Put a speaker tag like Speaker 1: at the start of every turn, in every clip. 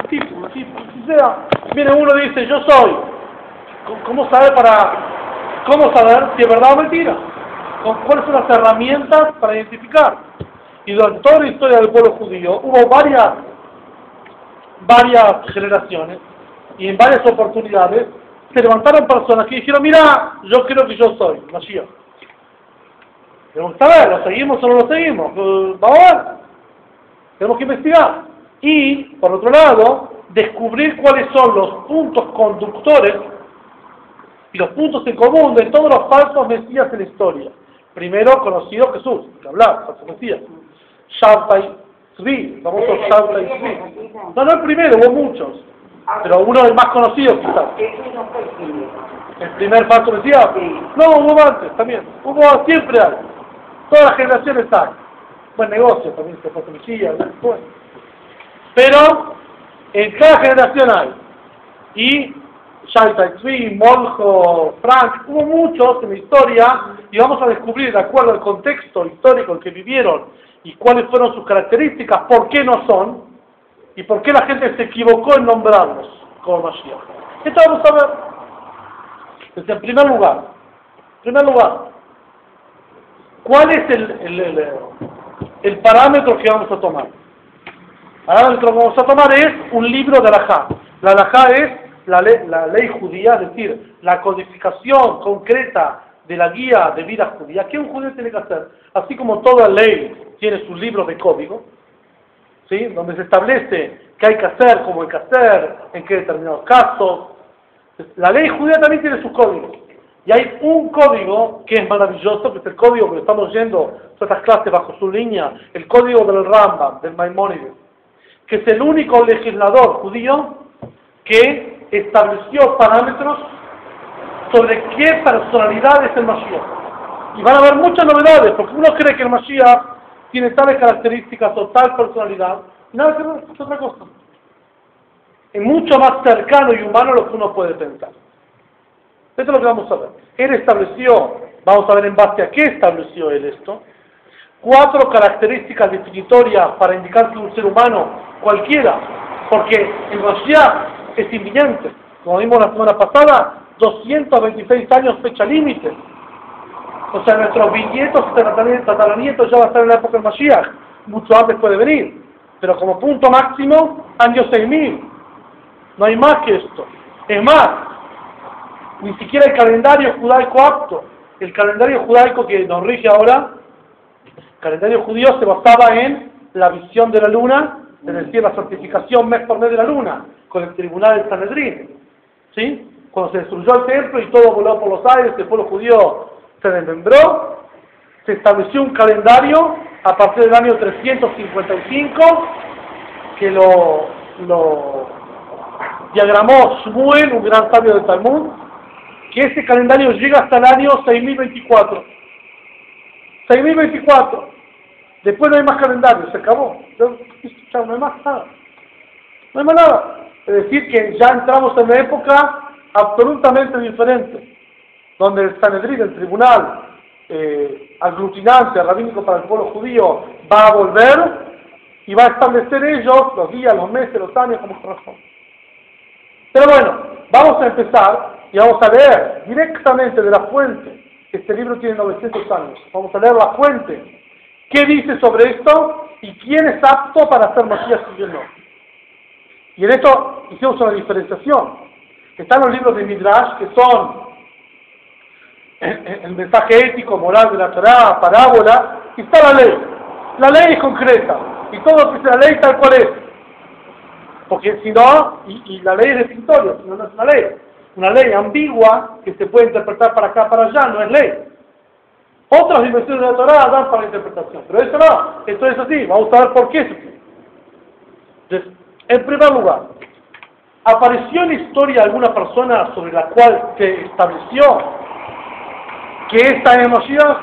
Speaker 1: tipo, si sea, viene uno y dice, yo soy. ¿Cómo saber si es verdad o mentira? ¿Cuáles son las herramientas para identificar? Y durante toda la historia del pueblo judío hubo varias generaciones y en varias oportunidades se levantaron personas que dijeron, mira, yo creo que yo soy Mashiach. Tenemos que saber, ¿lo seguimos o no lo seguimos? Vamos a ver. Tenemos que investigar. Y, por otro lado, descubrir cuáles son los puntos conductores y los puntos en común de todos los falsos mesías en la historia. Primero conocido Jesús, que hablar, falso mesías. Shabtai Tzvi, famoso Shabtai Tzvi. No el primero, hubo muchos. Pero uno es el más conocido quizás. ¿El primer falso mesías? No, hubo antes también. Siempre hay. Todas las generaciones hay. Buen negocio también se falso mesías. Pero en cada generación hay. Y Shabtai Tzvi, Moljo, Frank, hubo muchos en la historia y vamos a descubrir, de acuerdo al contexto histórico en que vivieron y cuáles fueron sus características, por qué no son y por qué la gente se equivocó en nombrarlos como Mashiach. Esto vamos a ver. Desde el primer lugar, ¿cuál es el parámetro que vamos a tomar? El parámetro que vamos a tomar es un libro de Alajá. La Alajá es la ley judía, es decir, la codificación concreta de la guía de vida judía. ¿Qué un judío tiene que hacer? Así como toda ley tiene sus libros de código, ¿sí? Donde se establece qué hay que hacer, cómo hay que hacer, en qué determinados casos. La ley judía también tiene sus códigos. Y hay un código que es maravilloso, que es el código que estamos yendo todas estas clases bajo su línea, el código del Rambam, del Maimónides, que es el único legislador judío que estableció parámetros sobre qué personalidad es el Mashiach. Y van a haber muchas novedades, porque uno cree que el Mashiach tiene tales características o tal personalidad, y nada que ver, es otra cosa. Es mucho más cercano y humano lo que uno puede pensar. Esto es lo que vamos a ver. Él estableció, vamos a ver en base a qué estableció él esto, 4 características definitorias para indicar que un ser humano cualquiera, porque el Mashiach es inminente. Como vimos la semana pasada, 226 años fecha límite. O sea, nuestros bisnietos y tataranietos ya van a estar en la época del Mashiach. Mucho antes puede venir. Pero como punto máximo, años 6000. No hay más que esto. Es más, ni siquiera el calendario judaico apto. El calendario judaico que nos rige ahora, el calendario judío se basaba en la visión de la luna, es decir, la certificación mes por mes de la luna, con el tribunal del Sanedrín. ¿Sí? Cuando se destruyó el templo y todo voló por los aires, el pueblo judío se desmembró, se estableció un calendario a partir del año 355 que lo diagramó Shmuel, un gran sabio del Talmud, que ese calendario llega hasta el año 6024. 6024. Después no hay más calendario, se acabó. No hay más nada. No hay más nada. Es decir, que ya entramos en una época absolutamente diferente, donde el Sanedrín, el tribunal aglutinante, rabínico para el pueblo judío, va a volver y va a establecer ellos los días, los meses, los años como corresponde. Pero bueno, vamos a empezar y vamos a leer directamente de la fuente. Este libro tiene 900 años. Vamos a leer la fuente. ¿Qué dice sobre esto? ¿Y quién es apto para hacer Masías y quién no? Y en esto hicimos una diferenciación. Están los libros de Midrash, que son el mensaje ético, moral de la Torá, parábola, y está la ley. La ley es concreta, y todo lo que es la ley tal cual es. Porque si no, y la ley es definitoria, si no, no es una ley. Una ley ambigua, que se puede interpretar para acá, para allá, no es ley. Otras dimensiones de la Torá dan para la interpretación, pero eso no, esto es así, vamos a ver por qué es así. Entonces, en primer lugar, ¿apareció en la historia alguna persona sobre la cual se estableció que esta es Mashiach?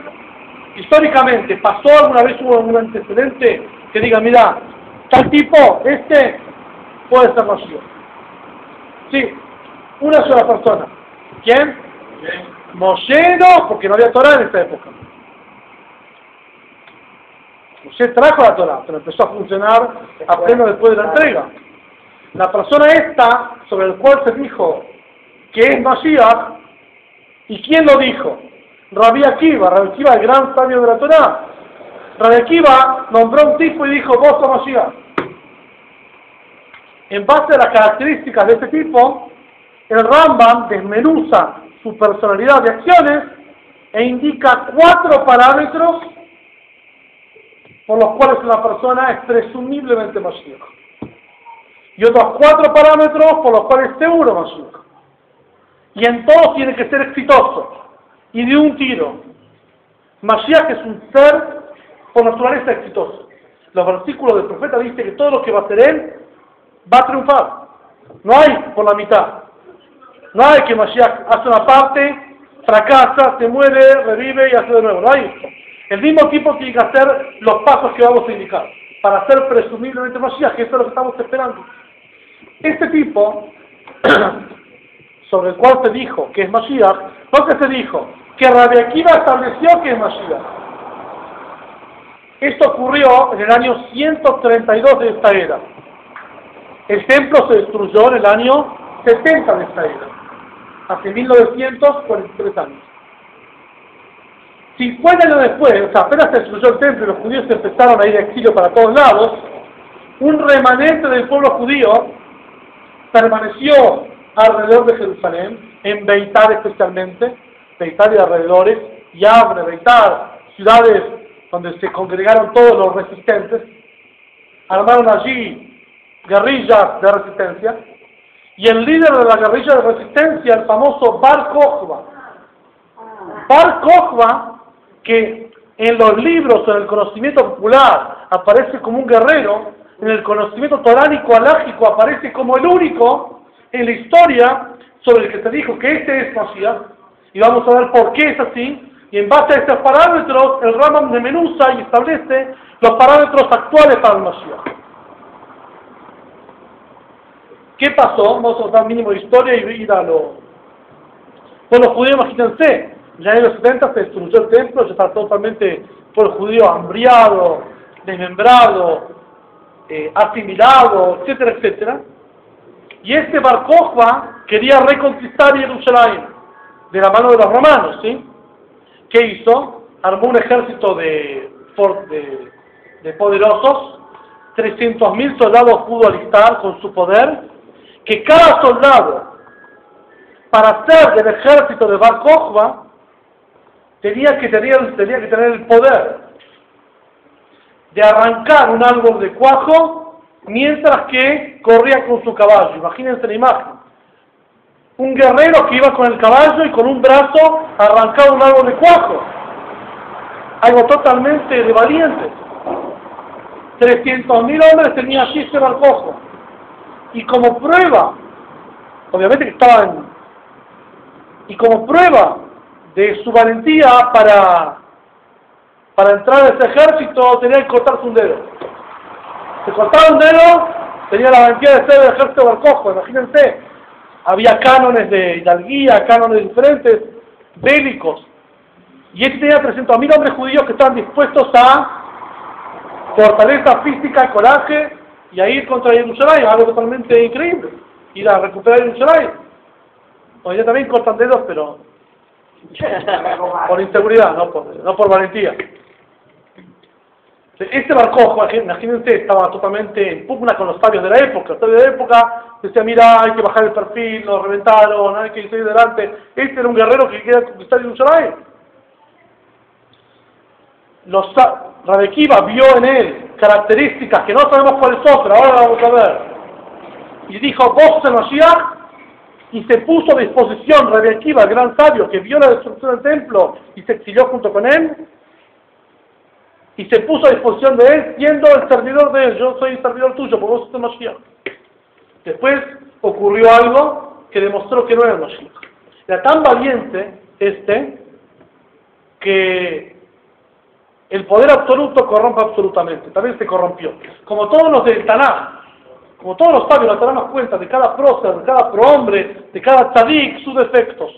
Speaker 1: Históricamente, ¿pasó alguna vez, hubo algún antecedente que diga, mira, tal tipo, este puede ser Mashiach? Sí, una sola persona. ¿Quién? Moshe no, porque no había Torah en esa época. Moshe trajo la Torah, pero empezó a funcionar apenas después de la entrega. La persona esta, sobre el cual se dijo que es Mashiach, ¿y quién lo dijo? Rabbi Akiva, el gran sabio de la Torá. Rabbi Akiva nombró a un tipo y dijo, vos sos Mashiach. En base a las características de este tipo, el Rambam desmenuza su personalidad de acciones e indica 4 parámetros por los cuales una persona es presumiblemente Mashiach. Y otros 4 parámetros por los cuales seguro Mashiach. Y en todos tiene que ser exitoso. Y de un tiro. Mashiach es un ser por naturaleza exitoso. Los versículos del profeta dicen que todo lo que va a hacer él va a triunfar. No hay por la mitad. No hay que Mashiach hace una parte, fracasa, se muere, revive y hace de nuevo. No hay esto. El mismo tipo tiene que hacer los pasos que vamos a indicar para ser presumiblemente Mashiach, que eso es lo que estamos esperando. Este tipo, sobre el cual se dijo que es Mashiach, no que se dijo que Rabbi Akiva estableció que es Mashiach. Esto ocurrió en el año 132 de esta era. El templo se destruyó en el año 70 de esta era, hace 1943 años. 50 años después, o sea, apenas se destruyó el templo y los judíos empezaron a ir a exilio para todos lados, un remanente del pueblo judío permaneció alrededor de Jerusalén, en Beitar especialmente, Beitar y alrededores, Yavne, Beitar, ciudades donde se congregaron todos los resistentes, armaron allí guerrillas de resistencia, y el líder de la guerrilla de resistencia, el famoso Bar Kokhba. Bar Kokhba, que en los libros, en el conocimiento popular, aparece como un guerrero, en el conocimiento toránico, alágico, aparece como el único en la historia sobre el que se dijo que este es Mashiach, y vamos a ver por qué es así, y en base a estos parámetros, el Rambam desmenuza y establece los parámetros actuales para el Mashiach. ¿Qué pasó? Vamos a dar mínimo de historia y ir a lo... Bueno, los judíos, imagínense, ya en los 70 se destruyó el templo, ya está totalmente por el judío hambriado, desmembrado, asimilado, etcétera, etcétera. Y este Bar Kokhba quería reconquistar Jerusalén de la mano de los romanos, ¿sí? ¿Qué hizo? Armó un ejército de poderosos, 300.000 soldados pudo alistar con su poder, que cada soldado, para ser del ejército de Bar Kokhba, tenía que tener el poder de arrancar un árbol de cuajo mientras que corría con su caballo. Imagínense la imagen. Un guerrero que iba con el caballo y con un brazo arrancaba un árbol de cuajo. Algo totalmente de valientes. 300.000 hombres tenía allí este Bar Kokhba. Y como prueba, obviamente que estaban, y como prueba de su valentía para entrar a ese ejército, tenía que cortarse un dedo. Se cortaba un dedo, tenía la valentía de ser del ejército de Bar Kokhba, imagínense. Había cánones de hidalguía, cánones diferentes, bélicos. Y este tenía 300.000 hombres judíos que estaban dispuestos a fortaleza física, coraje, y a ir contra Jerusalén, algo totalmente increíble. Ir a recuperar Jerusalén. Hoy día también cortan dedos, pero por inseguridad, no por valentía. Este Bar Kokhba, imagínense, estaba totalmente en pugna con los sabios de la época. Los sabios de la época decían, mira, hay que bajar el perfil, lo reventaron, hay que seguir adelante. Este era un guerrero que quería conquistar Jerusalén. Rabbi Akiva vio en él características que no sabemos cuáles son, pero ahora vamos a ver. Y dijo, vos sos el Mashiach, y se puso a disposición Rabbi Akiva, el gran sabio, que vio la destrucción del templo y se exilió junto con él, y se puso a disposición de él, siendo el servidor de él. Yo soy el servidor tuyo, porque vos sos el Mashiach. Después ocurrió algo que demostró que no era el Mashiach. Era tan valiente que el poder absoluto corrompe absolutamente. También se corrompió. Como todos los del Tanaj, como todos los sabios, la Torá nos cuenta de cada prócer, de cada prohombre, de cada tzadik, sus defectos.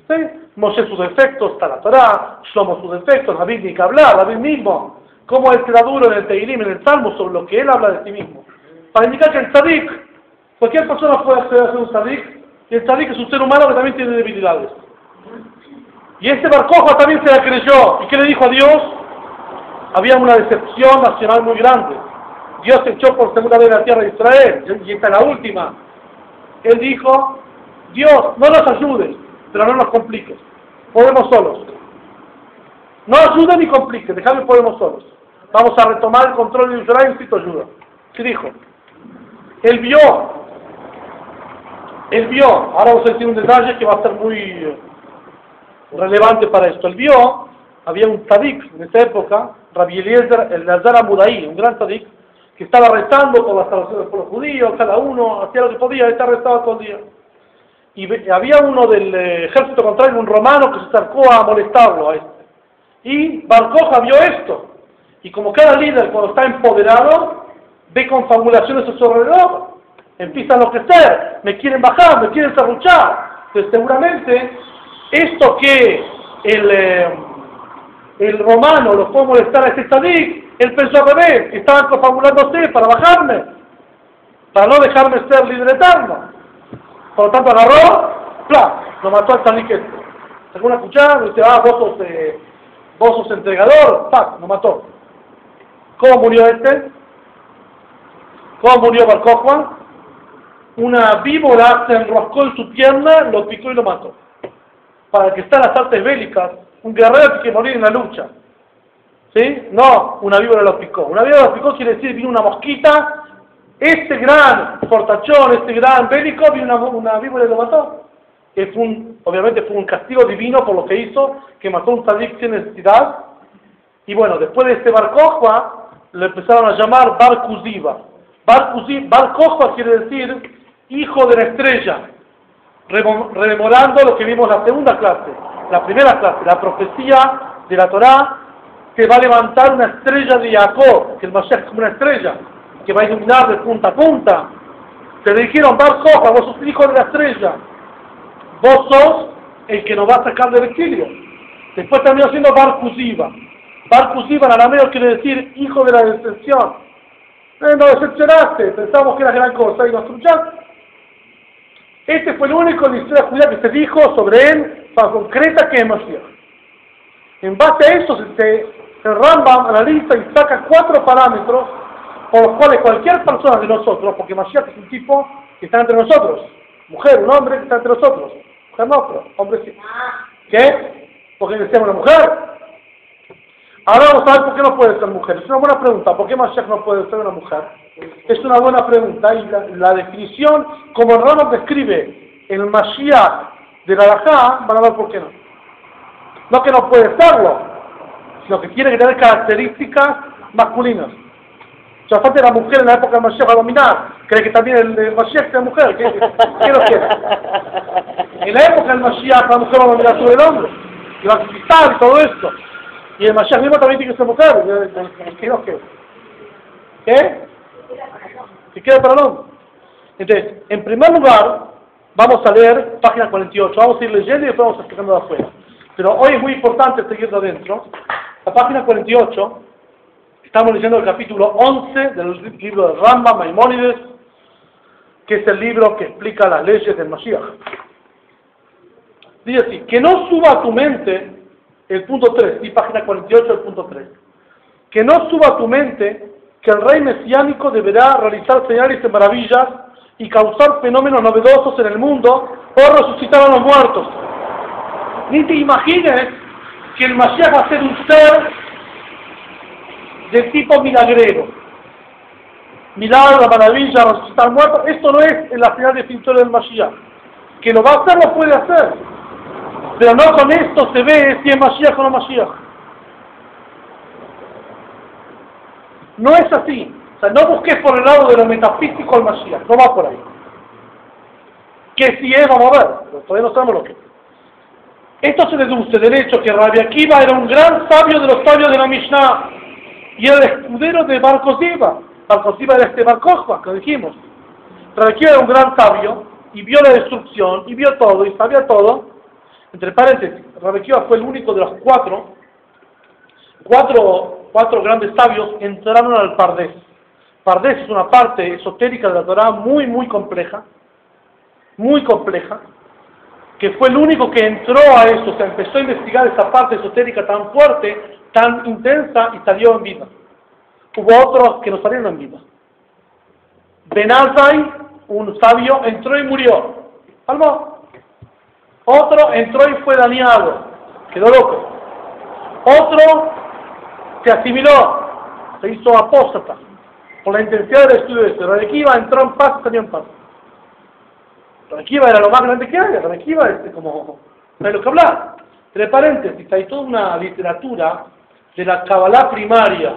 Speaker 1: ¿Sí? Moshe sus defectos, está la Torá, Shlomo sus defectos, David ni que hablar, David mismo. Cómo él queda duro en el Teilim, en el Salmo, sobre lo que él habla de sí mismo. Para indicar que el tzadik Cualquier persona puede acceder a ser un tzadik, y el tzadik es un ser humano que también tiene debilidades. Y este Bar Kokhba también se la creyó. ¿Y qué le dijo a Dios? Había una decepción nacional muy grande. Dios se echó por segunda vez de la tierra de Israel, y esta es la última. Él dijo, Dios, no nos ayudes, pero no nos compliques. Podemos solos. No ayudes ni compliques, dejadme, podemos solos. Vamos a retomar el control de Israel y necesito ayuda. ¿Qué dijo? Él vio, ahora vamos a decir un detalle que va a ser muy relevante para esto. Él vio, había un tzadik en esa época, Rabbi Eliezer el Nazar Mudai, un gran tzadik, que estaba rezando por la salvación del pueblo judío, cada uno hacía lo que podía, él rezaba todo el día. Y había uno del ejército contrario, un romano, que se acercó a molestarlo a este. Y Bar Kokhba vio esto. Y como cada líder cuando está empoderado, ve confabulaciones a su alrededor, empieza a enloquecer, me quieren bajar, me quieren serruchar. Entonces seguramente esto que el romano lo fue a molestar a este tzadik, él pensó al revés, que estaban confabulándose para bajarme, para no dejarme ser líder eterno. Por lo tanto agarró, ¡plá!, lo mató al tzadik este. Sacó una cuchara y dice, vos sos entregador, ¡pac!, lo mató. ¿Cómo murió este? ¿Cómo murió Bar Kokhba? Una víbora se enroscó en su pierna, lo picó y lo mató. Para el que está en las artes bélicas, un guerrero tiene que morir en la lucha. ¿Sí? No, una víbora lo picó. Una víbora lo picó quiere decir, vino una mosquita, este gran fortachón, este gran bélico, vino una víbora y lo mató. Obviamente fue un castigo divino por lo que hizo, que mató a un tzadik sin necesidad. Y bueno, después de este Bar Kokhba, le empezaron a llamar Bar Kuziba. Bar Kokhba quiere decir hijo de la estrella, rememorando lo que vimos en la segunda clase, la primera clase, la profecía de la Torá, que va a levantar una estrella de Jacob, que el Mashiach es como una estrella, que va a iluminar de punta a punta. Se le dijeron, Bar Kokhba, vos sos hijo de la estrella, vos sos el que nos va a sacar del exilio. Después terminó siendo Bar Kuziba. Bar Kuziba en arameo quiere decir hijo de la decepción. Nos decepcionaste, pensamos que era gran cosa y nos truchaste. Este fue el único en la historia judía que se dijo sobre él, para concreta, que es Mashiach. En base a eso, el Rambam analiza y saca 4 parámetros por los cuales cualquier persona de nosotros, porque Mashiach es un tipo que está entre nosotros, mujer, un hombre que está entre nosotros, mujer no, pero hombre sí. ¿Qué? Porque decíamos una mujer. Ahora vamos a ver por qué no puede ser mujer. Es una buena pregunta. ¿Por qué Mashiach no puede ser una mujer? Es una buena pregunta. Y la definición, como el Rambam describe el Mashiach de la Halajá, van a ver por qué no. No que no puede serlo, sino que tiene que tener características masculinas. O sea, aparte la mujer en la época del Mashiach va a dominar. ¿Cree que también el Mashiach sea mujer? ¿Qué no quiere? En la época del Mashiach la mujer va a dominar sobre el hombre. Y va a conquistar y todo esto. Y el Mashiach mismo también tiene que ser mujer. ¿Qué no quiere? ¿Qué? ¿Qué queda para el hombre? Entonces, en primer lugar, vamos a leer página 48. Vamos a ir leyendo y después vamos a explicando de afuera. Pero hoy es muy importante seguir de adentro. La página 48, estamos leyendo el capítulo 11 del libro de Rambam, Maimónides, que es el libro que explica las leyes del Mashiach. Dice así, que no suba a tu mente, el punto 3, y página 48, el punto 3, que no suba a tu mente que el rey mesiánico deberá realizar señales y maravillas y causar fenómenos novedosos en el mundo o resucitar a los muertos. Ni te imagines que el Mashiach va a ser un ser de tipo milagrero. Milagro, maravilla, resucitar muertos. Esto no es la final definitoria del Mashiach. Que lo va a hacer, lo puede hacer. Pero no con esto se ve si es Mashiach o no Mashiach. No es así. O sea, no busques por el lado de lo metafísico al Mashiach. No va por ahí. Que si es, vamos a ver. Pero todavía no sabemos lo que es. Esto se deduce del hecho que Rabbi Akiva era un gran sabio de los sabios de la Mishnah. Y era el escudero de Bar Koziba. Bar Koziba era este Bar Kokhba, que dijimos. Rabbi Akiva era un gran sabio. Y vio la destrucción. Y vio todo. Y sabía todo. Entre paréntesis, Rabbi Akiva fue el único de los cuatro grandes sabios entraron al Pardés. Pardes es una parte esotérica de la Torah muy compleja, que fue el único que entró a eso, o sea, empezó a investigar esa parte esotérica tan fuerte, tan intensa, y salió en vida. Hubo otros que no salieron en vida. Ben Azai, un sabio, entró y murió. Salvó. Otro entró y fue dañado. Quedó loco. Otro se asimiló. Se hizo apóstata. Por la intensidad del estudio de esto. Rabbi Akiva entró en paz y salió en paz. Rabbi Akiva era lo más grande que había. Rabbi Akiva como no hay lo que hablar. Entre paréntesis, hay toda una literatura de la Kabbalah primaria.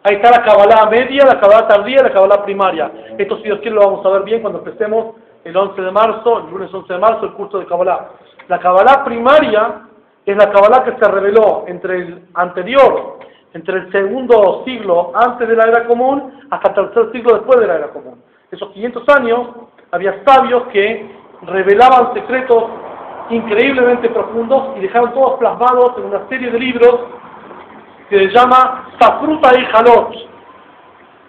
Speaker 1: Ahí está la Kabbalah media, la Kabbalah tardía y la Kabbalah primaria. Esto, si Dios quiere, lo vamos a ver bien cuando empecemos el 11 de marzo, el lunes 11 de marzo, el curso de Kabbalah. La Kabbalah primaria es la Kabbalah que se reveló entre el segundo siglo antes de la era común hasta el tercer siglo después de la era común. Esos 500 años había sabios que revelaban secretos increíblemente profundos y dejaron todos plasmados en una serie de libros que se llama Safruta y Halot,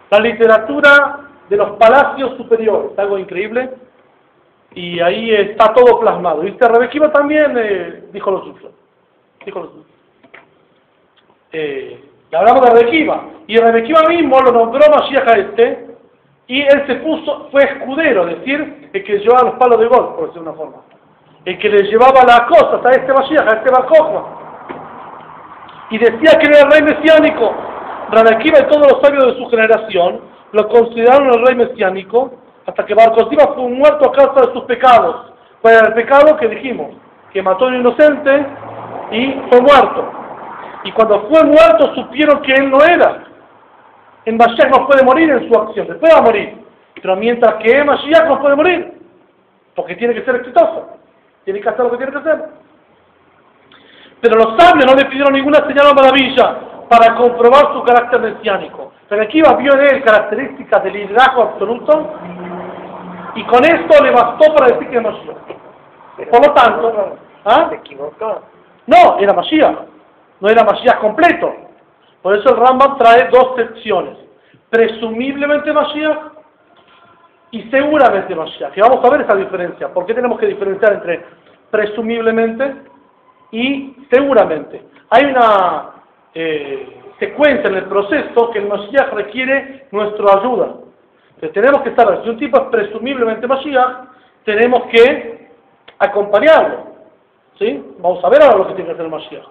Speaker 1: la literatura de los palacios superiores, algo increíble, y ahí está todo plasmado. Y Rabbi Akiva también dijo lo suyo. Y hablamos de Rabbi Akiva, y Rabbi Akiva mismo lo nombró Mashiach a y él fue escudero, es decir, el que llevaba los palos de gol, por decirlo de una forma, el que le llevaba las cosas a este Mashiach, a este Bar Kokhba. Y decía que era el rey mesiánico. Rabbi Akiva y todos los sabios de su generación lo consideraron el rey mesiánico hasta que Bar Kokhba fue muerto a causa de sus pecados. Fue el pecado que dijimos, que mató a un inocente y fue muerto. Y cuando fue muerto supieron que él no era. En Mashiach no puede morir en su acción, después va a morir. Pero mientras que en Mashiach no puede morir, porque tiene que ser exitoso, tiene que hacer lo que tiene que hacer. Pero los sabios no le pidieron ninguna señal o maravilla para comprobar su carácter mesiánico. Pero aquí vio en él características de liderazgo absoluto y con esto le bastó para decir que es Mashiach. Por lo tanto,
Speaker 2: se equivocó.
Speaker 1: No, era Mashiach. No era Mashiach completo. Por eso el Rambam trae dos secciones. Presumiblemente Mashiach y seguramente Mashiach. Y vamos a ver esa diferencia. ¿Por qué tenemos que diferenciar entre presumiblemente y seguramente? Hay una secuencia en el proceso que el Mashiach requiere nuestra ayuda. Entonces tenemos que saber, si un tipo es presumiblemente Mashiach, tenemos que acompañarlo. ¿Sí? Vamos a ver ahora lo que tiene que hacer el Mashiach.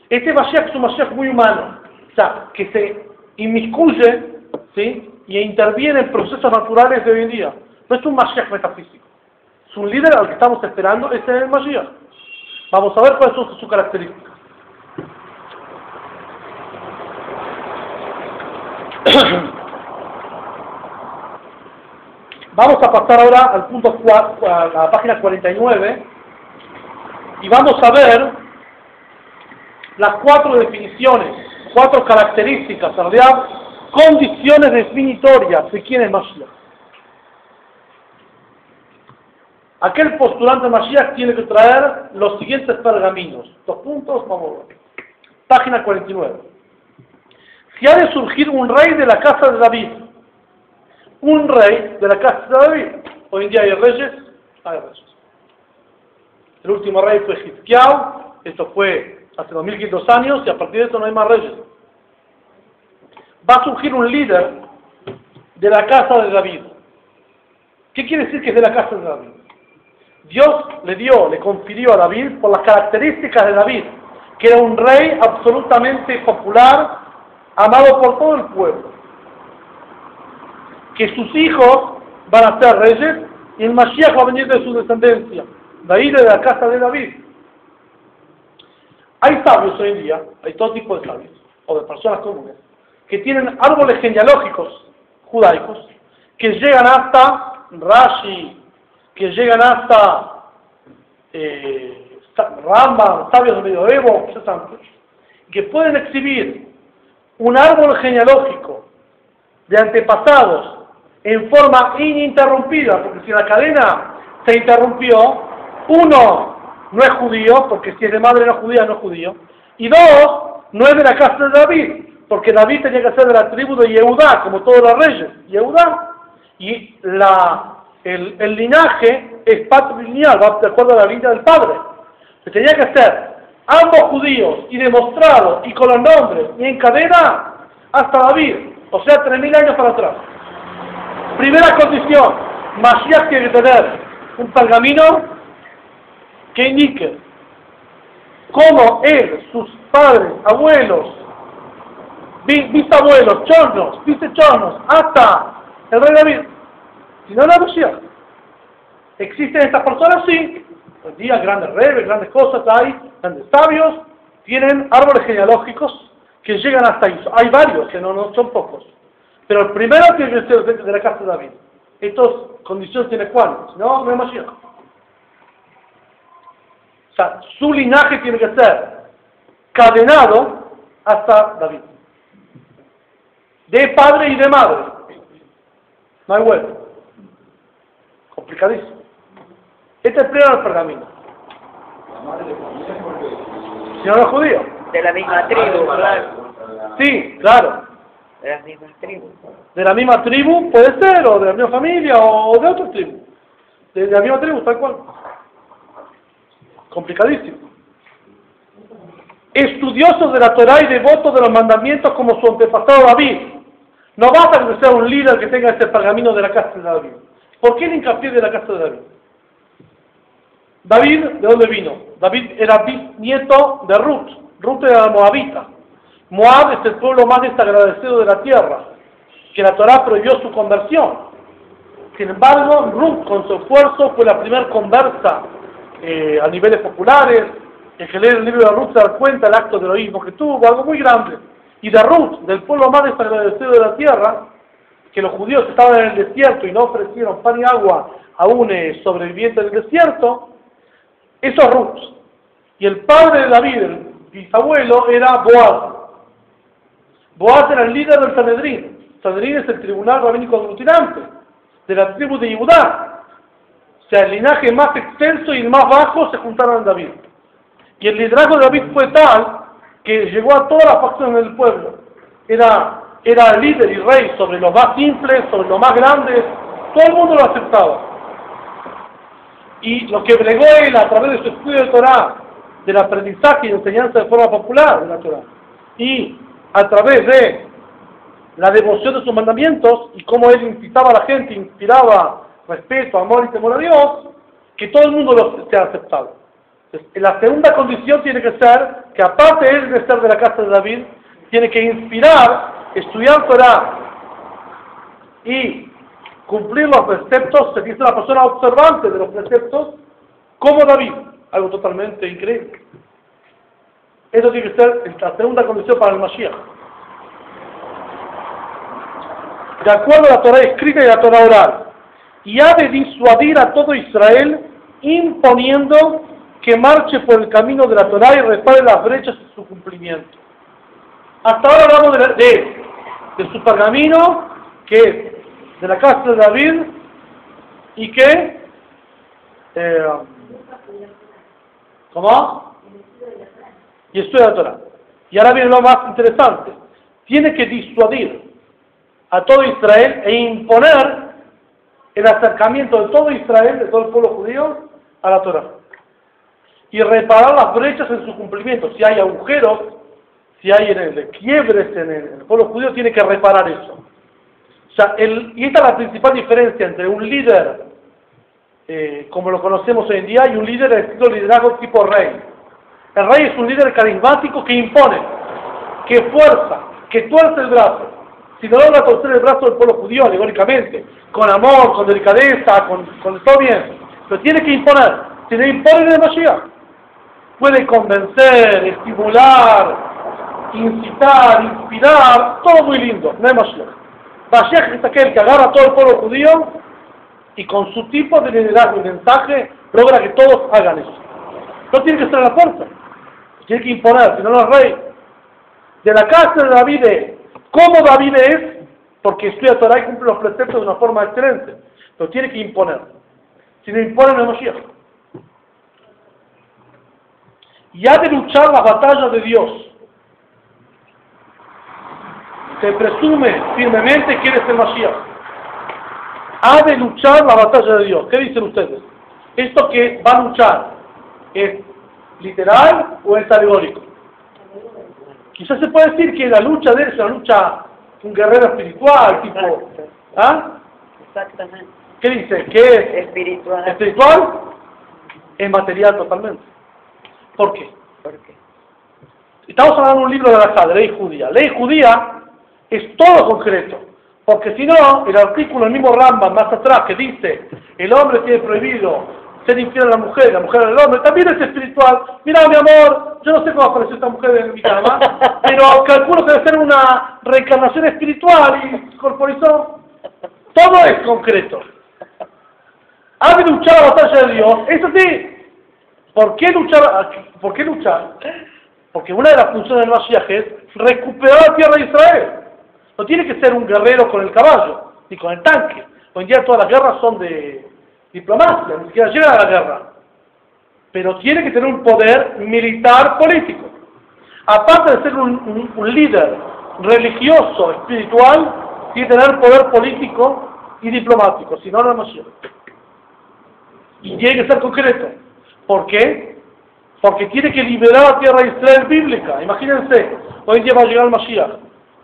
Speaker 1: Este Mashiach es un Mashiach muy humano, o sea, que se inmiscuye, ¿sí?, y interviene en procesos naturales de hoy en día. No es un Mashiach metafísico. Es un líder al que estamos esperando, ese es el Mashiach. Vamos a ver cuáles son sus características. Vamos a pasar ahora al punto a la página 49 y vamos a ver las 4 definiciones, 4 características, en realidad condiciones definitorias de quién es Mashiach. Aquel postulante Mashiach tiene que traer los siguientes pergaminos. 2 puntos, vamos a ver. Página 49. Si ha de surgir un rey de la casa de David, un rey de la casa de David. Hoy en día hay reyes, El último rey fue Hizkiyahu, esto fue hace 2500 años, y a partir de esto no hay más reyes. Va a surgir un líder de la casa de David. ¿Qué quiere decir que es de la casa de David? Dios le confirió a David por las características de David, que era un rey absolutamente popular, amado por todo el pueblo. Que sus hijos van a ser reyes y el Mashiach va a venir de su descendencia, de ahí de la casa de David. Hay sabios hoy en día, hay todo tipo de sabios, o de personas comunes, que tienen árboles genealógicos judaicos, que llegan hasta Rashi, que llegan hasta Rambam, sabios del medioevo, que pueden exhibir un árbol genealógico de antepasados en forma ininterrumpida, porque si la cadena se interrumpió, uno, no es judío, porque si es de madre no judía, no es judío, y dos, no es de la casa de David, porque David tenía que ser de la tribu de Yehudá, como todos los reyes, Yehudá, y el linaje es patrilineal, va de acuerdo a la línea del padre. Se tenía que ser ambos judíos, y demostrado, y con los nombres, y en cadena, hasta David, o sea, 3000 años para atrás. Primera condición, Mashiach tiene que tener un pergamino que indique cómo él, sus padres, abuelos, bisabuelos, chornos, vicechornos, hasta el rey David. Si no, no es Mashiach. ¿Existen estas personas? Sí. Hoy día grandes reyes, grandes cosas hay, grandes sabios, tienen árboles genealógicos que llegan hasta ahí. Hay varios, que no son pocos. Pero el primero tiene que ser de la casa de David. Estas condiciones tiene Juan, si no, no es Mashiach. O sea, su linaje tiene que ser cadenado hasta David. De padre y de madre. No hay vuelta. Complicadísimo. Este es el primero del pergamino. Si no, no es judío.
Speaker 2: De la misma tribu, claro.
Speaker 1: Sí, claro.
Speaker 2: De las mismas tribus.
Speaker 1: De la misma tribu puede ser, o de la misma familia, o de otra tribu. De la misma tribu, tal cual. Complicadísimo. Estudioso de la Torá y devoto de los mandamientos como su antepasado David. No basta que sea un líder que tenga este pergamino de la casa de David. ¿Por qué el hincapié de la casa de David? David, ¿de dónde vino? David era bisnieto de Ruth. Ruth era moabita. Moab es el pueblo más desagradecido de la tierra, que la Torá prohibió su conversión. Sin embargo, Ruth, con su esfuerzo, fue la primera conversa a niveles populares. El que lee el libro de Ruth se da cuenta del acto de heroísmo que tuvo, algo muy grande. Y de Ruth, del pueblo más desagradecido de la tierra, que los judíos estaban en el desierto y no ofrecieron pan y agua a un sobreviviente del desierto, eso es Ruth. Y el padre de David, el bisabuelo, era Boaz. Boaz era el líder del Sanedrín. Sanedrín es el tribunal rabínico aglutinante de la tribu de Yehudá. O sea, el linaje más extenso y el más bajo se juntaron en David. Y el liderazgo de David fue tal que llegó a todas las facciones del pueblo. Era líder y rey sobre los más simples, sobre los más grandes. Todo el mundo lo aceptaba. Y lo que bregó él a través de su estudio de Torah, del aprendizaje y enseñanza de forma popular de la Torah, y a través de la devoción de sus mandamientos y cómo él incitaba a la gente, inspiraba respeto, amor y temor a Dios, que todo el mundo lo sea aceptado. Entonces, la segunda condición tiene que ser que, aparte él de ser de la casa de David, tiene que inspirar, estudiar Torah y cumplir los preceptos, se dice una persona observante de los preceptos, como David, algo totalmente increíble. Eso tiene que ser la segunda condición para el Mashiach. De acuerdo a la Torah escrita y la Torah oral, y ha de disuadir a todo Israel, imponiendo que marche por el camino de la Torah y repare las brechas en su cumplimiento. Hasta ahora hablamos de su pergamino, que es de la casa de David, y que ¿cómo? Y estudia la Torah. Y ahora viene lo más interesante. Tiene que disuadir a todo Israel e imponer el acercamiento de todo Israel, de todo el pueblo judío, a la Torah. Y reparar las brechas en su cumplimiento. Si hay agujeros, si hay quiebres en el pueblo judío, tiene que reparar eso. O sea, y esta es la principal diferencia entre un líder, como lo conocemos hoy en día, y un líder de estilo liderazgo tipo rey. El rey es un líder carismático que impone, que fuerza, que tuerce el brazo. Si no logra torcer el brazo del pueblo judío, alegóricamente, con amor, con delicadeza, con todo bien, pero tiene que imponer. Si no impone, no es Mashiach. Puede convencer, estimular, incitar, inspirar, todo muy lindo, no es Mashiach. Mashiach es aquel que agarra a todo el pueblo judío y con su tipo de liderazgo y mensaje logra que todos hagan eso. No tiene que ser a la fuerza, tiene que imponer, si no, no es rey. De la casa de David es como David es, porque estudia Torah y cumple los preceptos de una forma excelente, pero tiene que imponer. Si no impone, no es Mashiach. Y ha de luchar las batallas de Dios. se presume firmemente que él es el Mashiach. Ha de luchar la batalla de Dios. ¿Qué dicen ustedes? ¿Esto que va a luchar es literal o es alegórico? Quizás se puede decir que la lucha de él es una lucha, un guerrero espiritual, tipo... ¿Ah?
Speaker 2: Exactamente.
Speaker 1: ¿Qué dice? ¿Qué es?
Speaker 2: Espiritual.
Speaker 1: ¿Espiritual? Es material totalmente. ¿Por qué?
Speaker 2: ¿Por qué?
Speaker 1: Estamos hablando de un libro de la ley judía. Ley judía es todo concreto. Porque si no, el artículo, el mismo Rambam más atrás que dice el hombre tiene prohibido ser infiel a la mujer al hombre, también es espiritual. Mira, mi amor, yo no sé cómo apareció esta mujer en mi cama, pero calculo que debe ser una reencarnación espiritual y se corporizó. Todo es concreto. Ha de luchar la batalla de Dios. Eso sí. ¿Por qué luchar? ¿Por qué luchar? Porque una de las funciones del Mashiach es recuperar la tierra de Israel. No tiene que ser un guerrero con el caballo, ni con el tanque. Hoy en día todas las guerras son de diplomacia, ni siquiera llegan a la guerra. Pero tiene que tener un poder militar político. Aparte de ser un líder religioso, espiritual, tiene que tener poder político y diplomático, si no, no es Mashiach. Y tiene que ser concreto. ¿Por qué? Porque tiene que liberar la tierra de Israel bíblica. Imagínense, hoy en día va a llegar el Mashiach.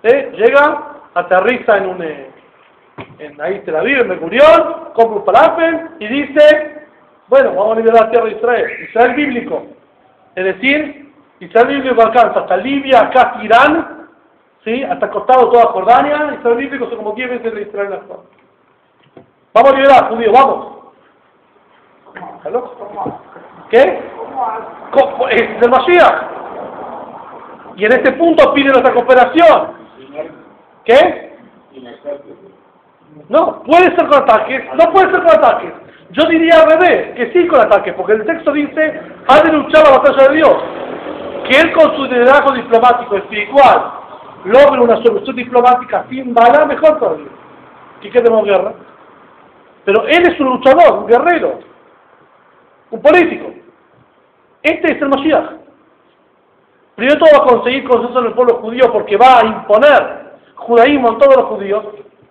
Speaker 1: Llega, aterriza en ahí Tel Aviv, en Ben Gurión, compra un falafel y dice, bueno, vamos a liberar la tierra de Israel. Israel bíblico. Es decir, Israel bíblico alcanza hasta Libia, acá hasta Irán, ¿sí? Hasta el costado toda Jordania. Israel bíblico son como 10 veces de Israel actual. Vamos a liberar, judíos, vamos. ¿Está loco? ¿Qué? Es del Mashiach. Y en este punto pide nuestra cooperación. ¿Qué? No, puede ser con ataques, no puede ser con ataques. Yo diría al revés, que sí con ataques, porque el texto dice, ha de luchar la batalla de Dios. Que él con su liderazgo diplomático espiritual logre una solución diplomática sin bala, mejor todavía. ¿Y qué tenemos guerra? Pero él es un luchador, un guerrero, un político. Este es el Mashiach. Primero todo va a conseguir consenso en el pueblo judío porque va a imponer judaísmo en todos los judíos.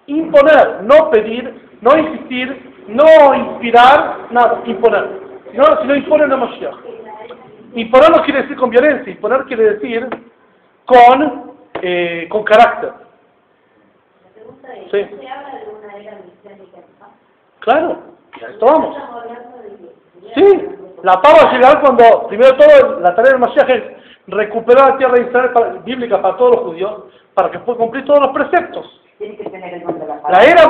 Speaker 1: Imponer, no pedir, no insistir, no inspirar, nada, imponer. Si no impone no es Mashiach. Imponer no quiere decir con violencia, imponer quiere decir con carácter.
Speaker 3: La pregunta es,
Speaker 1: Sí.
Speaker 3: ¿se habla de una era mesiánica?
Speaker 1: Claro, esto vamos.
Speaker 3: Estamos hablando de que...
Speaker 1: Sí, la paz va a llegar cuando, primero todo, la tarea del Mashiach es recuperar la tierra de Israel bíblica para todos los judíos, para que puedan cumplir todos los preceptos.
Speaker 2: Tiene que tener el nombre de la
Speaker 1: La era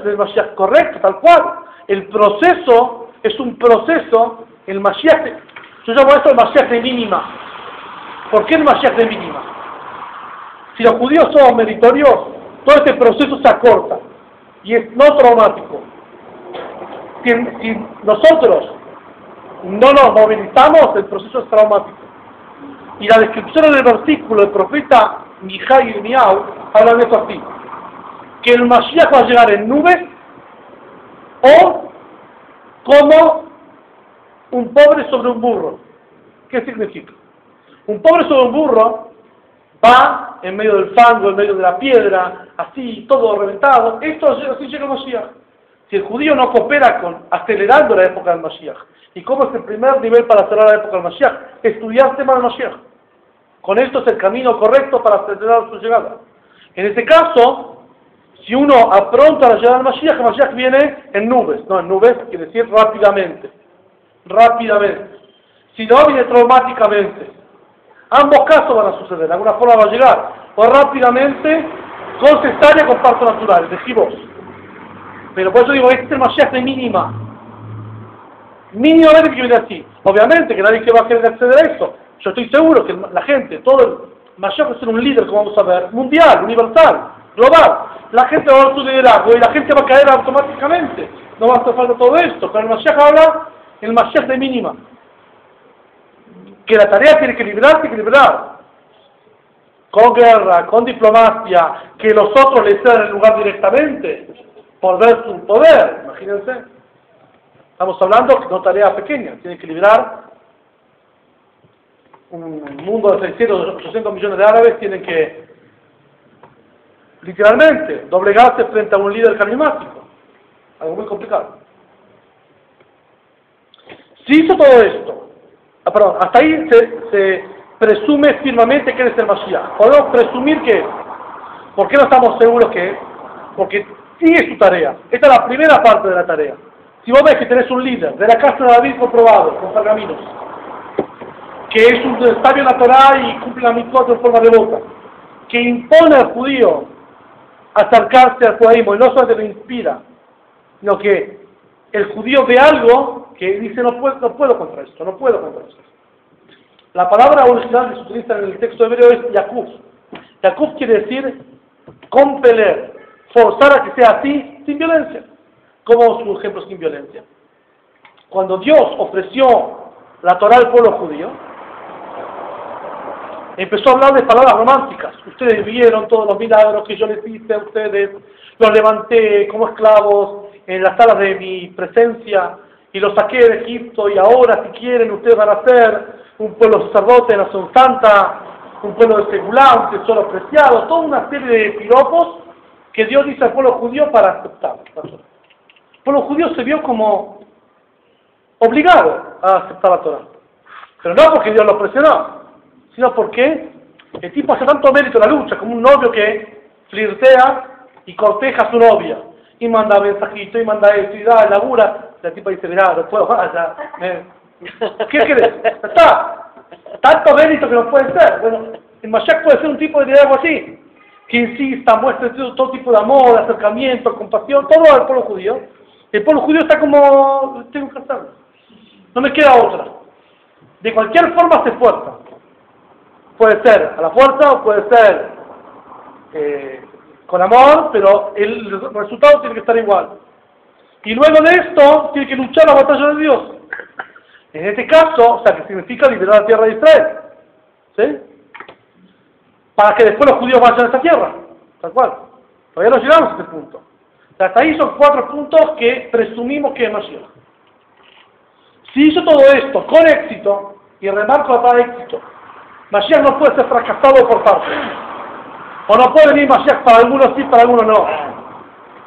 Speaker 1: del Mashiach, correcto, tal cual. El proceso es un proceso, el Mashiach, yo llamo esto el Mashiach de mínima. ¿Por qué el Mashiach de mínima? Si los judíos somos meritorios, todo este proceso se acorta y es no traumático. Si nosotros no nos movilizamos, el proceso es traumático. Y la descripción del versículo del profeta Mijá y Irmiau hablan de eso así: que el Mashiach va a llegar en nubes o como un pobre sobre un burro. ¿Qué significa? Un pobre sobre un burro va en medio del fango, en medio de la piedra, así, todo reventado. Esto así llega el Mashiach. Si el judío no coopera acelerando la época del Mashiach. ¿Y cómo es el primer nivel para acelerar la época del Mashiach? Estudiar el tema del Mashiach. Con esto es el camino correcto para acelerar su llegada. En este caso, si uno apronta la llegada del Mashiach, el Mashiach viene en nubes. No, en nubes quiere decir rápidamente. Rápidamente. Si no, viene traumáticamente. Ambos casos van a suceder. De alguna forma va a llegar. O rápidamente, con cesárea, con parto natural. Decimos. Pero por eso digo, este es el Mashiach de mínima. Mínimamente que viene así. Obviamente que nadie que va a querer acceder a eso. Yo estoy seguro que la gente, todo el Mashiach va a ser un líder, como vamos a ver, mundial, universal, global. La gente va a dar su liderazgo y la gente va a caer automáticamente. No va a hacer falta todo esto. Pero el Mashiach habla, el Mashiach de mínima. Que la tarea tiene que liberar. Con guerra, con diplomacia, que los otros le cedan el lugar directamente, por ver su poder, imagínense. Estamos hablando de una tarea pequeña, tiene que liberar un mundo de 600, 800 millones de árabes, tienen que literalmente, doblegarse frente a un líder carismático. Algo muy complicado. Si hizo todo esto, hasta ahí se presume firmemente que él es el Mashiach. Podemos presumir que es. ¿Por qué no estamos seguros que es? Porque sigue su tarea. Esta es la primera parte de la tarea. Si vos ves que tenés un líder de la casa de David comprobado, con pergaminos, que es un sabio en la Torá y cumple la mitzvot en forma devota, que impone al judío acercarse al judaísmo y no solamente lo inspira, sino que el judío ve algo que dice no puedo contra esto, no puedo contra esto. La palabra original que se utiliza en el texto hebreo es yakuf. Yakuf quiere decir compeler, forzar a que sea así sin violencia. ¿Cómo su ejemplo sin violencia? Cuando Dios ofreció la Torá al pueblo judío, empezó a hablar de palabras románticas. Ustedes vieron todos los milagros que yo les hice a ustedes, los levanté como esclavos en las salas de mi presencia y los saqué de Egipto, y ahora si quieren ustedes van a ser un pueblo sacerdote, nación santa, un pueblo de segulá, un tesoro preciado, toda una serie de piropos que Dios dice al pueblo judío para aceptar. El pueblo judío se vio como obligado a aceptar la Torá, pero no porque Dios lo presionó, sino porque el tipo hace tanto mérito en la lucha, como un novio que flirtea y corteja a su novia, y manda mensajitos, y manda esto, y da, labura. La tipa dice, mirá, no puedo más, ya. ¿Qué querés? Está. Tanto mérito que no puede ser. Bueno, el Mashiach puede ser un tipo de liderazgo así, que insista, muestre todo tipo de amor, acercamiento, compasión, todo al pueblo judío. El pueblo judío está como, tengo que hacerlo. No me queda otra. De cualquier forma se esfuerza. Puede ser a la fuerza o puede ser con amor, pero el resultado tiene que estar igual. Y luego de esto, tiene que luchar la batalla de Dios. En este caso, o sea, que significa liberar la tierra de Israel. ¿Sí? Para que después los judíos vayan a esa tierra. Tal cual. Todavía no llegamos a este punto. O sea, hasta ahí son 4 puntos que presumimos que es Mashiach. Si hizo todo esto con éxito, y remarco la palabra éxito, Mashiach no puede ser fracasado por parte. O no puede venir Mashiach para algunos sí, para algunos no.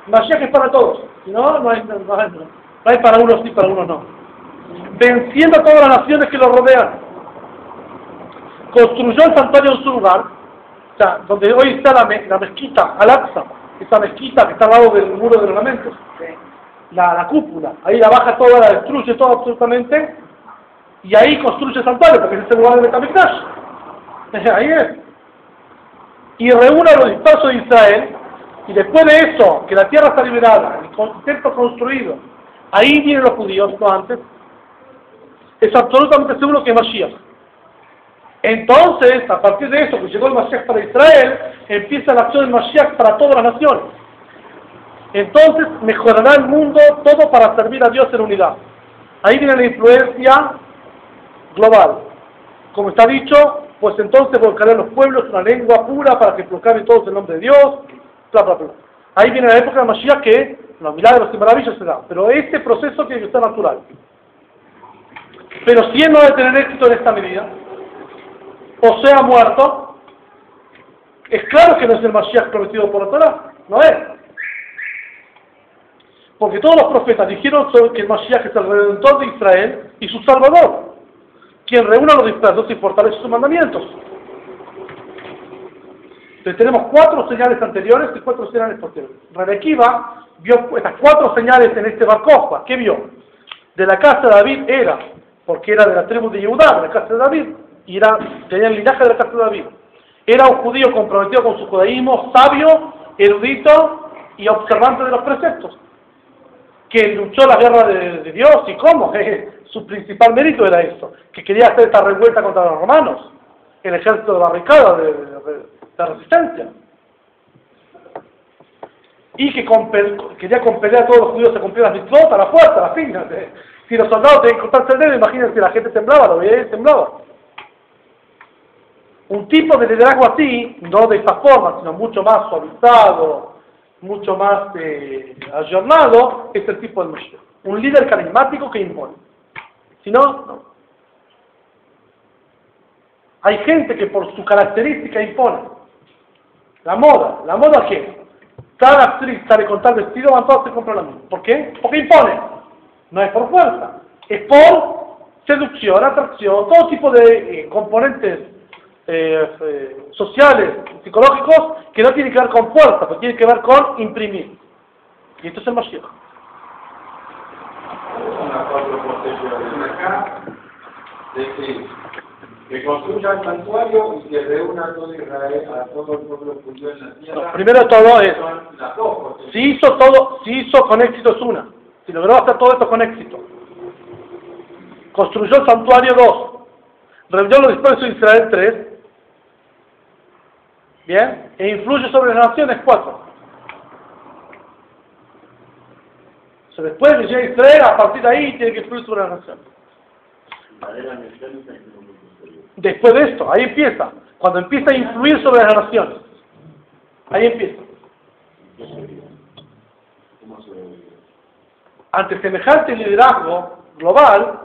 Speaker 1: Mashiach es para todos. Si no, no hay para unos sí, para unos no. Venciendo a todas las naciones que lo rodean. Construyó el santuario en su lugar, o sea, donde hoy está la mezquita, Al-Aqsa, esa mezquita que está al lado del muro de ornamentos. La cúpula. Ahí la baja toda, la destruye todo absolutamente, y ahí construye el santuario, porque es el lugar del Beit HaMikdash. Ahí es. Y reúne a los dispersos de Israel, y después de eso, que la tierra está liberada, el templo construido, ahí vienen los judíos, no antes, es absolutamente seguro que es Mashiach. Entonces, a partir de eso, que llegó el Mashiach para Israel, empieza la acción del Mashiach para todas las naciones. Entonces, mejorará el mundo todo para servir a Dios en unidad. Ahí viene la influencia global. Como está dicho, pues entonces volcaré a los pueblos una lengua pura para que proclamen todos el nombre de Dios, bla, bla, bla. Ahí viene la época de Mashiach que los milagros y maravillas se dan. Pero este proceso tiene que ser natural. Pero si él no debe tener éxito en esta medida, o sea muerto, es claro que no es el Mashiach prometido por la Torá, no es. Porque todos los profetas dijeron que el Mashiach es el Redentor de Israel y su Salvador, quien reúne a los dispersos y fortalece sus mandamientos. Entonces tenemos 4 señales anteriores y 4 señales posteriores. Rebequiva vio estas 4 señales en este Bar Kokhba. ¿Qué vio? De la casa de David era, porque era de la tribu de Judá, de la casa de David, y tenía el linaje de la casa de David. Era un judío comprometido con su judaísmo, sabio, erudito y observante de los preceptos, que luchó la guerra de Dios. ¿Y cómo? Su principal mérito era eso, que quería hacer esta revuelta contra los romanos, el ejército de barricada, de resistencia, y que quería compeler a todos los judíos a cumplir las mitzvot a la fuerza, a la fin. Si los soldados tenían que cortarse el dedo, imagínense, la gente temblaba, lo veía y temblaba. Un tipo de liderazgo así, no de esta forma, sino mucho más suavizado, mucho más ayornado, es el tipo del Mashiach. Un líder carismático que impone. Si no, no. Hay gente que por su característica impone. La moda. ¿La moda qué? Cada actriz sale con tal vestido, van todos a comprar lo mismo. ¿Por qué? Porque impone. No es por fuerza. Es por seducción, atracción, todo tipo de componentes sociales, psicológicos, que no tienen que ver con fuerza, pero tienen que ver con imprimir. Y esto es el Mashiach.
Speaker 4: Una proposición acá, decir, que construya el santuario y que reúna a todo Israel, a todo el pueblo judío en la tierra.
Speaker 1: No, primero de todo es,
Speaker 4: Son las dos, porque
Speaker 1: si hizo con éxito es una. Si logró hacer todo esto con éxito. Construyó el santuario 2. Reunió los dispersos de Israel 3. Bien. E influye sobre las naciones 4. Después de llegar a Israel, a partir de ahí tiene que influir sobre las naciones. Después de esto, ahí empieza. Cuando empieza a influir sobre las naciones. Ahí empieza. Ante semejante liderazgo global,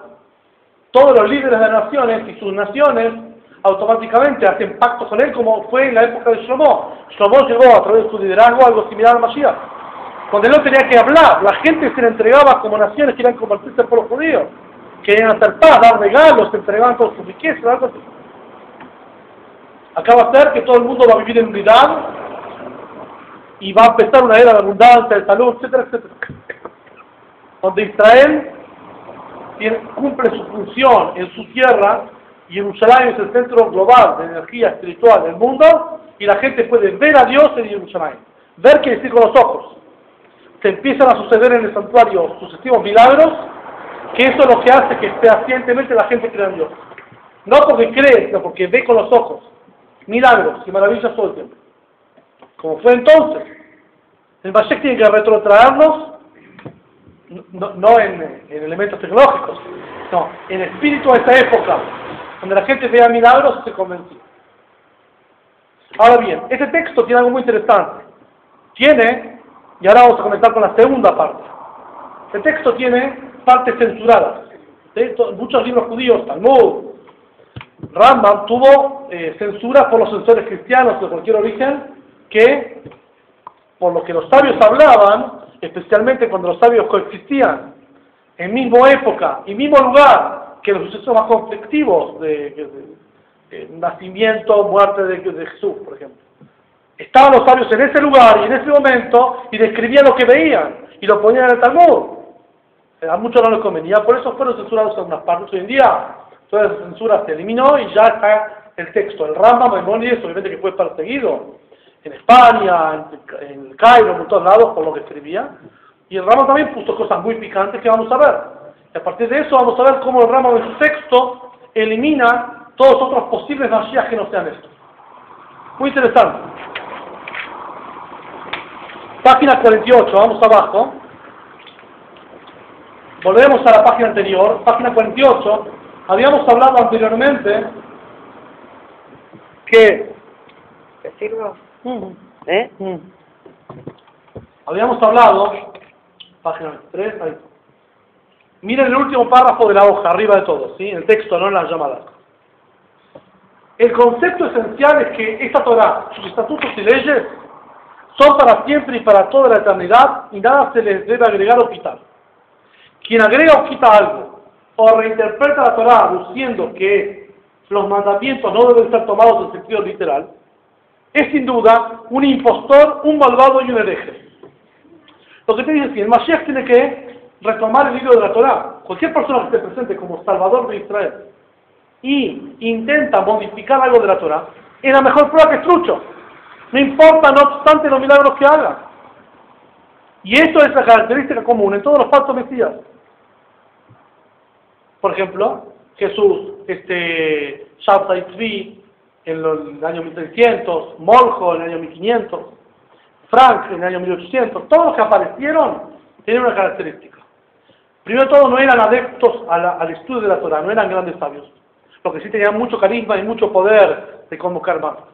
Speaker 1: todos los líderes de las naciones y sus naciones automáticamente hacen pacto con él, como fue en la época de Shlomo. Shlomo llegó a través de su liderazgo algo similar al Mashiach. Cuando él no tenía que hablar, la gente se le entregaba como naciones que querían convertirse al pueblo judío. Querían hacer paz, dar regalos, se entregaban todas sus riquezas, algo así. Acá va a ser que todo el mundo va a vivir en unidad y va a empezar una era de abundancia, de salud, etcétera, etcétera. Donde Israel cumple su función en su tierra, y Jerusalén es el centro global de energía espiritual del mundo, y la gente puede ver a Dios en Jerusalén. Ver quiere decir con los ojos. Se empiezan a suceder en el santuario sucesivos milagros, que eso es lo que hace que fehacientemente la gente crea en Dios. No porque cree, sino porque ve con los ojos. Milagros y maravillas todo el tiempo. Como fue entonces. El Mashiach tiene que retrotraernos, no en elementos tecnológicos, no, en espíritu a esta época, donde la gente veía milagros y se convencía. Ahora bien, este texto tiene algo muy interesante. Y ahora vamos a comenzar con la segunda parte. El texto tiene partes censuradas. Muchos libros judíos, Talmud, Rambam, tuvo censura por los censores cristianos de cualquier origen, que por lo que los sabios hablaban, especialmente cuando los sabios coexistían en misma época y mismo lugar que los sucesos más conflictivos de nacimiento, muerte de Jesús, por ejemplo. Estaban los sabios en ese lugar y en ese momento y describían lo que veían y lo ponían en el Talmud. A muchos no les convenía, por eso fueron censurados en algunas partes. Hoy en día toda esa censura se eliminó y ya está el texto. El Rambam, Maimónides, obviamente que fue perseguido en España, en el Cairo, en todos lados por lo que escribía. Y el Rambam también puso cosas muy picantes que vamos a ver. Y a partir de eso vamos a ver cómo el Rambam en su texto elimina todos los otros posibles Mashiach que no sean estos. Muy interesante. Página 48, vamos abajo. Volvemos a la página anterior, página 48. Habíamos hablado anteriormente que...
Speaker 2: ¿Te sirvo?
Speaker 1: Habíamos hablado, página 23, ahí. Miren el último párrafo de la hoja, arriba de todo, ¿sí? El texto, no en las llamadas. El concepto esencial es que esta Torah, sus estatutos y leyes, son para siempre y para toda la eternidad y nada se les debe agregar o quitar. Quien agrega o quita algo o reinterpreta la Torah diciendo que los mandamientos no deben ser tomados en sentido literal, es sin duda un impostor, un malvado y un hereje. Lo que te dice es que el Mashiach tiene que retomar el libro de la Torah. Cualquier persona que se presente como salvador de Israel y intenta modificar algo de la Torah, es la mejor prueba que es trucho. No importa, no obstante, los milagros que haga. Y esto es la característica común en todos los falsos mesías. Por ejemplo, Jesús, Shabtai Tzvi en el año 1300, Moljo en el año 1500, Frank en el año 1800, todos los que aparecieron tienen una característica. Primero de todo, no eran adeptos al estudio de la Torah, no eran grandes sabios. Lo que sí tenían mucho carisma y mucho poder de convocar masas.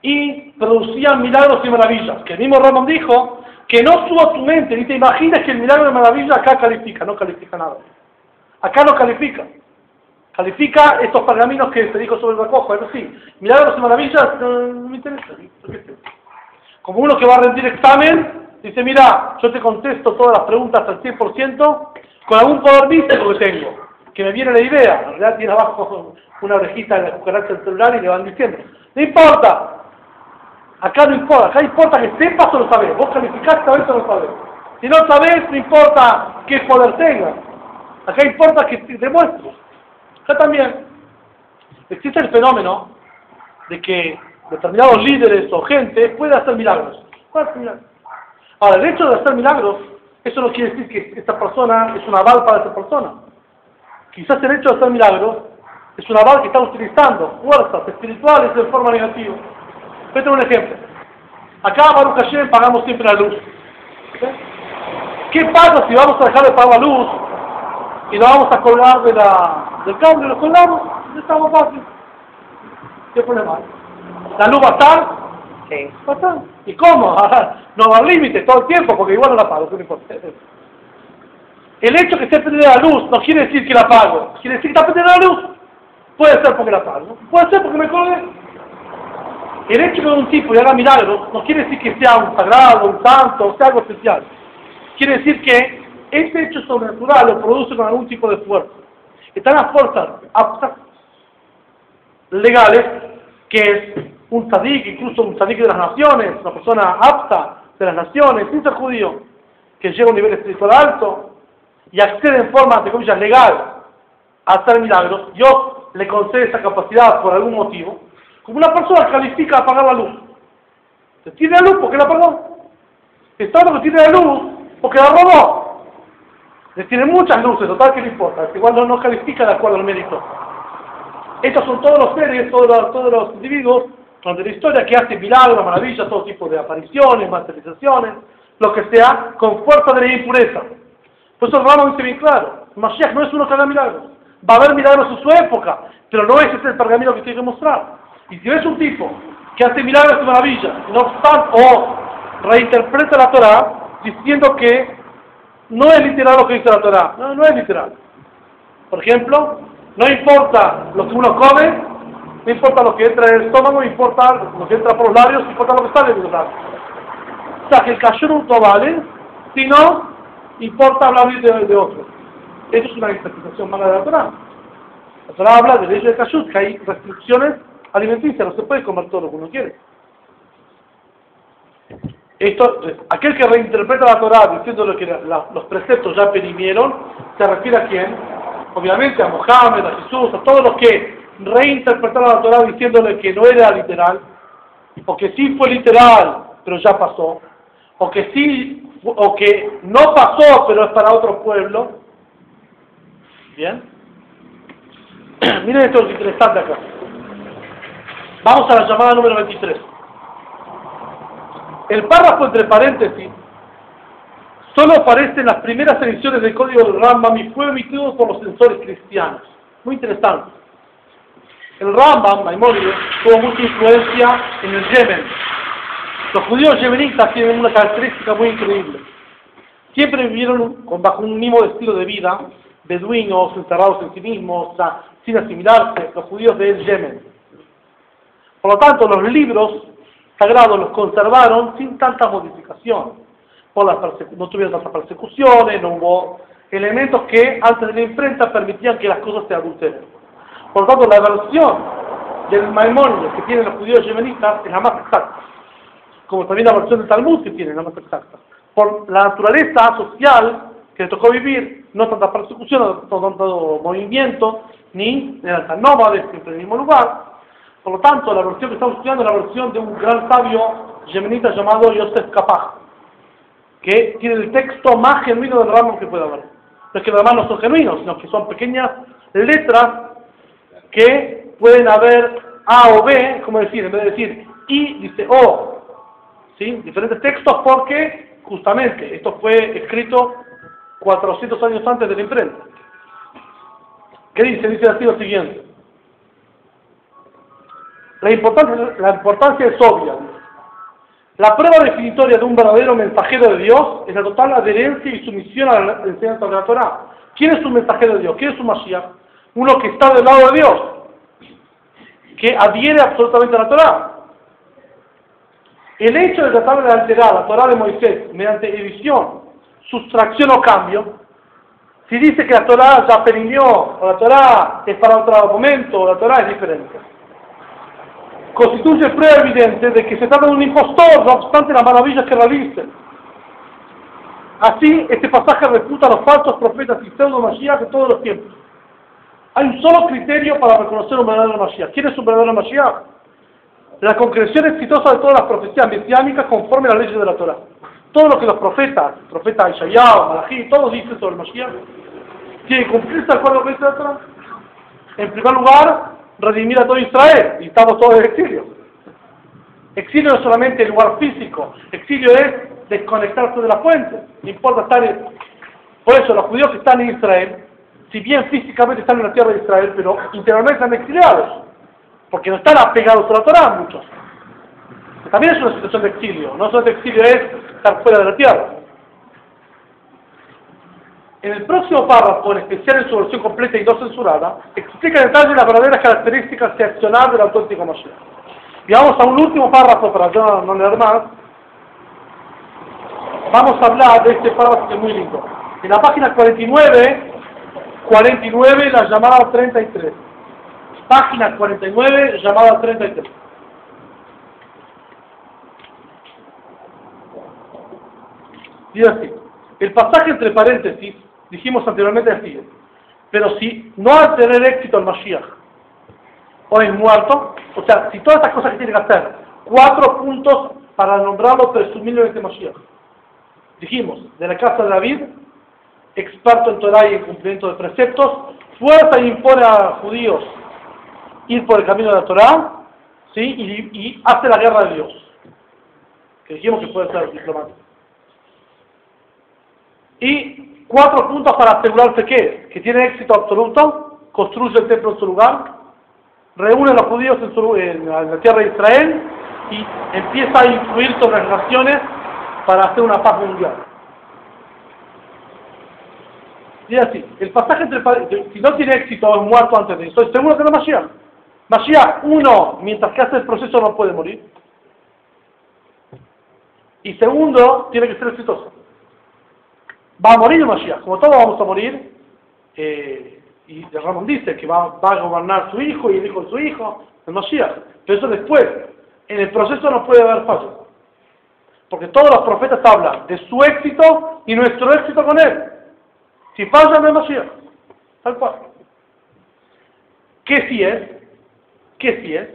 Speaker 1: Y producían milagros y maravillas, que el mismo Rambam dijo que no suba tu mente, ni te imagines que el milagro de maravilla acá califica, no califica nada. Acá no califica. Califica estos pergaminos que se dijo sobre el recojo, eso sí. Milagros y maravillas, no me interesa. Como uno que va a rendir examen, dice, mira, yo te contesto todas las preguntas al 100% con algún poder místico que tengo, que me viene la idea. En realidad tiene abajo una orejita de la cucaracha del celular y le van diciendo, no importa. Acá no importa, acá importa que sepas o lo sabes. Vos calificás, sabés o lo sabés. Si no sabés, no importa qué poder tengas. Acá importa que te demuestres. Acá también existe el fenómeno de que determinados líderes o gente puede hacer milagros. Puede hacer milagros. Ahora, el hecho de hacer milagros, eso no quiere decir que esta persona es un aval para esa persona. Quizás el hecho de hacer milagros es un aval que está utilizando fuerzas espirituales de forma negativa. Voy a tener un ejemplo. Acá, Baruch Hashem, pagamos siempre la luz. ¿Sí? ¿Qué pasa si vamos a dejar de pagar la luz y nos vamos a colgar del cable? ¿Lo colgamos? No estamos fácil. ¿Qué problema hay? ¿La luz va a estar?
Speaker 2: Sí.
Speaker 1: Va a estar. ¿Y cómo? No va a límite todo el tiempo porque igual no la pago. ¿Qué me importa? El hecho que esté prendida la luz no quiere decir que la pago. Quiere decir que está prendida la luz. Puede ser porque la pago. Puede ser porque me colgué. El hecho de que un tipo haga milagros no quiere decir que sea un sagrado, un santo, sea algo especial. Quiere decir que este hecho sobrenatural lo produce con algún tipo de fuerza. Están las fuerzas aptas, legales, que es un tzadik, incluso un tzadik de las naciones, una persona apta de las naciones, sin ser judío, que llega a un nivel espiritual alto y accede en forma, entre comillas, legal a hacer milagros. Dios le concede esa capacidad por algún motivo. Como una persona califica a pagar la luz. Se tiene la luz porque la pagó. Está lo que tiene la luz porque la robó. Le tiene muchas luces, total que no importa. Igual no califica de acuerdo al mérito. Estos son todos los seres, todos los individuos durante la historia que hacen milagros, maravillas, todo tipo de apariciones, materializaciones, lo que sea, con fuerza de la impureza. Por eso el Rambam dice bien claro, Mashiach no es uno que haga milagros. Va a haber milagros en su época, pero no ese es el pergamino que tiene que mostrar. Y si ves un tipo que hace milagros y maravillas, no obstante, o reinterpreta la Torah diciendo que no es literal lo que dice la Torah, no es literal. Por ejemplo, no importa lo que uno come, no importa lo que entra en el estómago, no importa lo que entra por los labios, no importa lo que sale de los labios. O sea, que el kashrut no vale, sino importa hablar de otro. Eso es una interpretación mala de la Torah. La Torah habla del hecho de kashrut, que hay restricciones alimenticias, no se puede comer todo lo que uno quiere. Aquel que reinterpreta la Torah diciéndole que los preceptos ya perimieron, se refiere a quién? Obviamente a Mohammed, a Jesús, a todos los que reinterpretaron la Torah diciéndole que no era literal, o que sí fue literal, pero ya pasó, o que sí, o que no pasó, pero es para otro pueblo. Bien. Miren esto es interesante acá. Vamos a la llamada número 23. El párrafo entre paréntesis solo aparece en las primeras ediciones del Código del Rambam y fue emitido por los censores cristianos. Muy interesante. El Rambam, Maimónides, tuvo mucha influencia en el Yemen. Los judíos yemenitas tienen una característica muy increíble. Siempre vivieron bajo un mismo estilo de vida, beduinos, encerrados en sí mismos, sin asimilarse, los judíos del Yemen. Por lo tanto, los libros sagrados los conservaron sin tanta modificación. No tuvieron tantas persecuciones, no hubo elementos que antes de la imprenta permitían que las cosas se adulteren. Por lo tanto, la versión del Maimónides que tienen los judíos yemenitas es la más exacta, como también la versión del Talmud que tienen la más exacta. Por la naturaleza social que le tocó vivir, no tanta persecución, no tanto movimiento, ni eran tan nómades, siempre en el mismo lugar. Por lo tanto, la versión que estamos estudiando es la versión de un gran sabio yemenita llamado Yosef Kapach, que tiene el texto más genuino del Rambam que puede haber. No es que los demás no son genuinos, sino que son pequeñas letras que pueden haber A o B, como decir, en vez de decir I, dice O. ¿Sí? Diferentes textos porque, justamente, esto fue escrito 400 años antes de la imprenta. ¿Qué dice? Dice así lo siguiente. La importancia es obvia. La prueba definitoria de un verdadero mensajero de Dios es la total adherencia y sumisión a la enseñanza de la Torah. ¿Quién es un mensajero de Dios? ¿Quién es un Mashiach? uno que está del lado de Dios, que adhiere absolutamente a la Torá. El hecho de tratar de alterar la Torá de Moisés mediante edición, sustracción o cambio, si dice que la Torá ya perimió, o la Torá es para otro momento, o la Torá es diferente, constituye prueba evidente de que se trata de un impostor, no obstante las maravillas que realice. Así, este pasaje refuta a los falsos profetas y pseudo-Mashiach de todos los tiempos. Hay un solo criterio para reconocer un verdadero Mashiach. ¿Quién es un verdadero Mashiach? La concreción exitosa de todas las profecías mesiánicas conforme a las leyes de la Torá. Todo lo que los profeta Isaías, Malají, todos dicen sobre el Mashiach, tiene que cumplirse de acuerdo con la ley de la Torá. En primer lugar, redimir a todo Israel, y estamos todos en exilio. Exilio no es solamente el lugar físico, exilio es desconectarse de la fuente. No importa estar por eso los judíos que están en Israel, si bien físicamente están en la tierra de Israel, pero interiormente están exiliados, porque no están apegados a la Torá muchos. También es una situación de exilio, no solo de exilio es estar fuera de la tierra. En el próximo párrafo, en especial en su versión completa y no censurada, explica en detalle las verdaderas características de accionar del auténtico Mashiach. Y vamos a un último párrafo para yo no leer más. Vamos a hablar de este párrafo que es muy lindo. En la página 49, la llamada 33. Página 49, llamada 33. Dice así, el pasaje entre paréntesis, dijimos anteriormente así, pero si no va a tener éxito el Mashiach, o es muerto, o sea, si todas estas cosas que tiene que hacer, 4 puntos para nombrarlo presumiblemente Mashiach. Dijimos, de la casa de David, experto en Torah y en cumplimiento de preceptos, fuerza y impone a judíos ir por el camino de la Torah, ¿sí? y hace la guerra de Dios, que dijimos que puede ser diplomático. Y 4 puntos para asegurarse que tiene éxito absoluto, construye el templo en su lugar, reúne a los judíos en la tierra de Israel y empieza a influir sobre las naciones para hacer una paz mundial. Y así, el pasaje entre si no tiene éxito o es muerto antes de eso, estoy seguro que no es Mashiach. Mashiach, uno, mientras que hace el proceso no puede morir. Y segundo, tiene que ser exitoso. Va a morir el Mashiach, como todos vamos a morir, y Ramón dice que va a gobernar su hijo y el hijo de su hijo, el Mashiach, pero eso después, en el proceso no puede haber fallo, porque todos los profetas hablan de su éxito y nuestro éxito con él. Si falla no es Mashiach, tal cual. ¿Qué si es?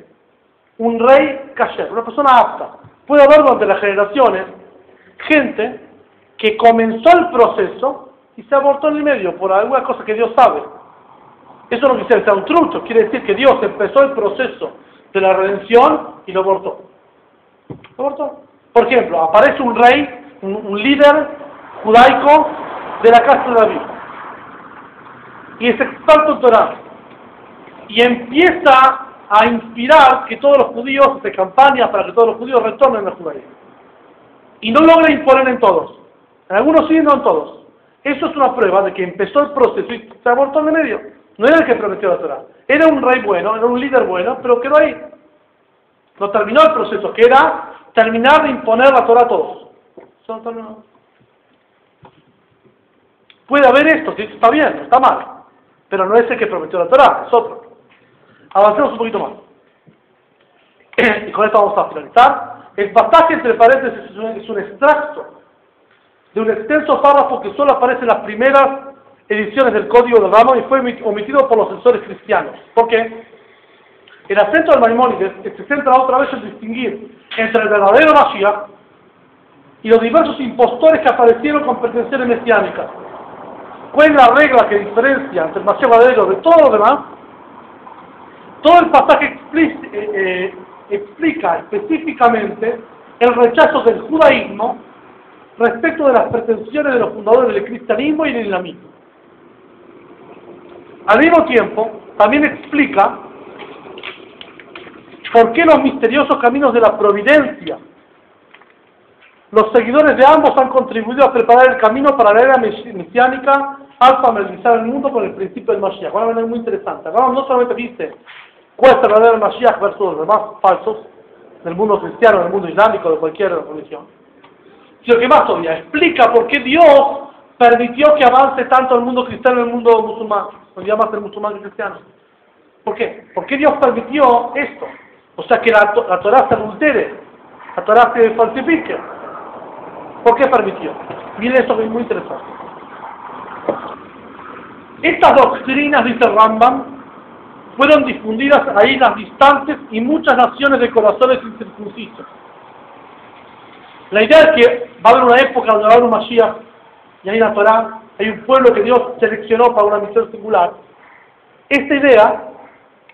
Speaker 1: Un rey kasher, una persona apta. Puede haber durante las generaciones gente que comenzó el proceso y se abortó en el medio por alguna cosa que Dios sabe. Eso no quiere decir que sea un trucho, quiere decir que Dios empezó el proceso de la redención y lo abortó. ¿Lo abortó? Por ejemplo, aparece un rey, un líder judaico de la casa de David, y es experto en Torah, y empieza a inspirar que todos los judíos de campaña para que todos los judíos retornen al judaísmo. Y no logra imponer en todos. En algunos sí, no en todos. Eso es una prueba de que empezó el proceso y se abortó en el medio. No era el que prometió la Torah. Era un rey bueno, era un líder bueno, pero quedó ahí. No terminó el proceso, que era terminar de imponer la Torah a todos. Eso no terminó. Puede haber esto, que está bien, no está mal, pero no es el que prometió la Torah, es otro. Avancemos un poquito más. Y con esto vamos a finalizar. El pasaje entre paréntesis es un extracto de un extenso párrafo que solo aparece en las primeras ediciones del Código de Ramos y fue omitido por los censores cristianos. ¿Por qué? El acento del Maimónides se centra otra vez en distinguir entre el verdadero Mashiach y los diversos impostores que aparecieron con pretensiones mesiánicas. ¿Cuál es la regla que diferencia entre el Mashiach verdadero de todo lo demás? Todo el pasaje explica específicamente el rechazo del judaísmo respecto de las pretensiones de los fundadores del cristianismo y del islamismo. Al mismo tiempo, también explica por qué los misteriosos caminos de la providencia. Los seguidores de ambos han contribuido a preparar el camino para la era mesiánica al familiarizar el mundo con el principio del Mashiach. Una manera muy interesante. Acá no solamente dice cuál es el verdadero Mashiach versus los demás falsos del mundo cristiano, del mundo islámico, de cualquier religión, sino que más todavía explica por qué Dios permitió que avance tanto el mundo cristiano y el mundo musulmán, no ya más el musulmán que cristiano. ¿Por qué? ¿Por qué Dios permitió esto? O sea, que la Torah se adultere, la Torah se falsifique. ¿Por qué permitió? Miren esto que es muy interesante. Estas doctrinas, dice Rambam, fueron difundidas a islas distantes y muchas naciones de corazones incircuncisos. La idea es que va a haber una época donde va a haber un Mashiach, y hay una Torah, hay un pueblo que Dios seleccionó para una misión singular. Esta idea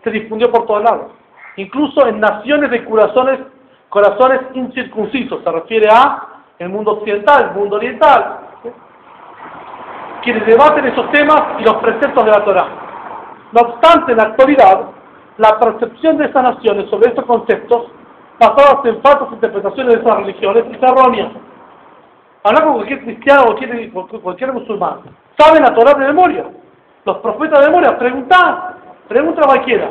Speaker 1: se difundió por todos lados, incluso en naciones de corazones incircuncisos, se refiere a el mundo occidental, el mundo oriental, quienes debaten esos temas y los preceptos de la Torah. No obstante, en la actualidad, la percepción de esas naciones sobre estos conceptos, basadas en falsas interpretaciones de esas religiones, es errónea. Hablar con cualquier cristiano o cualquier musulmán, saben la Torah de memoria, los profetas de memoria, pregunta a cualquiera.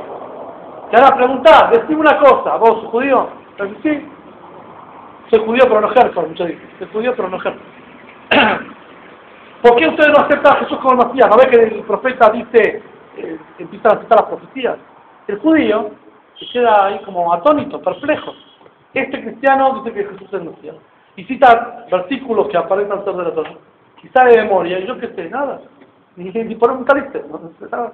Speaker 1: Te van a preguntar, decime una cosa, vos sos judío, sí, soy judío pero no ejerzo, muchos dicen, soy judío pero no ejerzo. ¿Por qué ustedes no aceptan a Jesús como el Mesías? ¿No ves que el profeta dice, empiezan a citar las profecías? El judío se queda ahí como atónito, perplejo. Este cristiano dice que Jesús es el Mesías. Y cita versículos que aparecen ser de la Torah. Y sabe de memoria, y yo qué sé, nada. Ni por un taliste, no sé nada.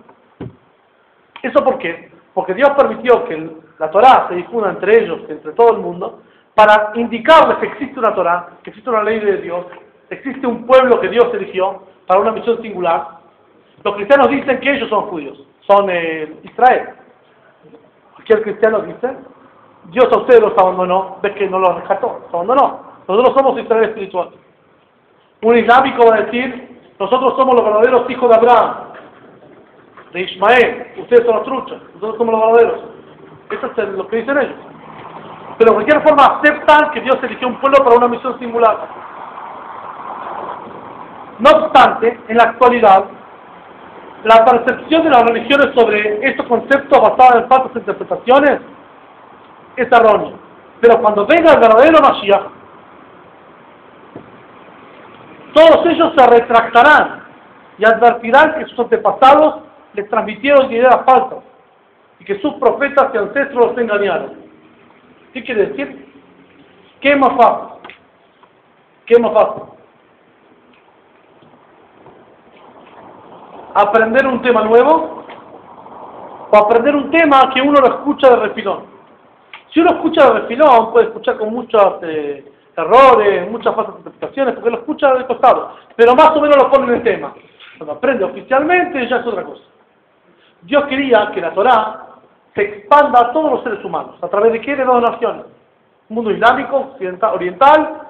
Speaker 1: ¿Eso por qué? Porque Dios permitió que la Torah se difunda entre ellos, entre todo el mundo, para indicarles que existe una Torah, que existe una ley de Dios, existe un pueblo que Dios eligió para una misión singular. Los cristianos dicen que ellos son judíos, son Israel. Cualquier cristiano dice, Dios a ustedes los abandonó, ves que no los rescató, los abandonó. Nosotros somos Israel espiritual. Un islámico va a decir, nosotros somos los verdaderos hijos de Abraham, de Ismael, ustedes son los truchos, nosotros somos los verdaderos. Eso es lo que dicen ellos. Pero de cualquier forma aceptan que Dios eligió un pueblo para una misión singular. No obstante, en la actualidad, la percepción de las religiones sobre estos conceptos basados en falsas interpretaciones es errónea. Pero cuando venga el verdadero Mashiach, todos ellos se retractarán y advertirán que sus antepasados les transmitieron ideas falsas y que sus profetas y ancestros los engañaron. ¿Qué quiere decir? ¿Qué es más fácil? ¿Qué es más fácil? ¿Aprender un tema nuevo o aprender un tema que uno lo escucha de refilón? Si uno escucha de refilón, puede escuchar con muchos errores, muchas falsas interpretaciones, porque lo escucha de costado, pero más o menos lo pone en el tema. Cuando aprende oficialmente ya es otra cosa. Dios quería que la Torah se expanda a todos los seres humanos. ¿A través de qué? De dos naciones. Mundo islámico, oriental,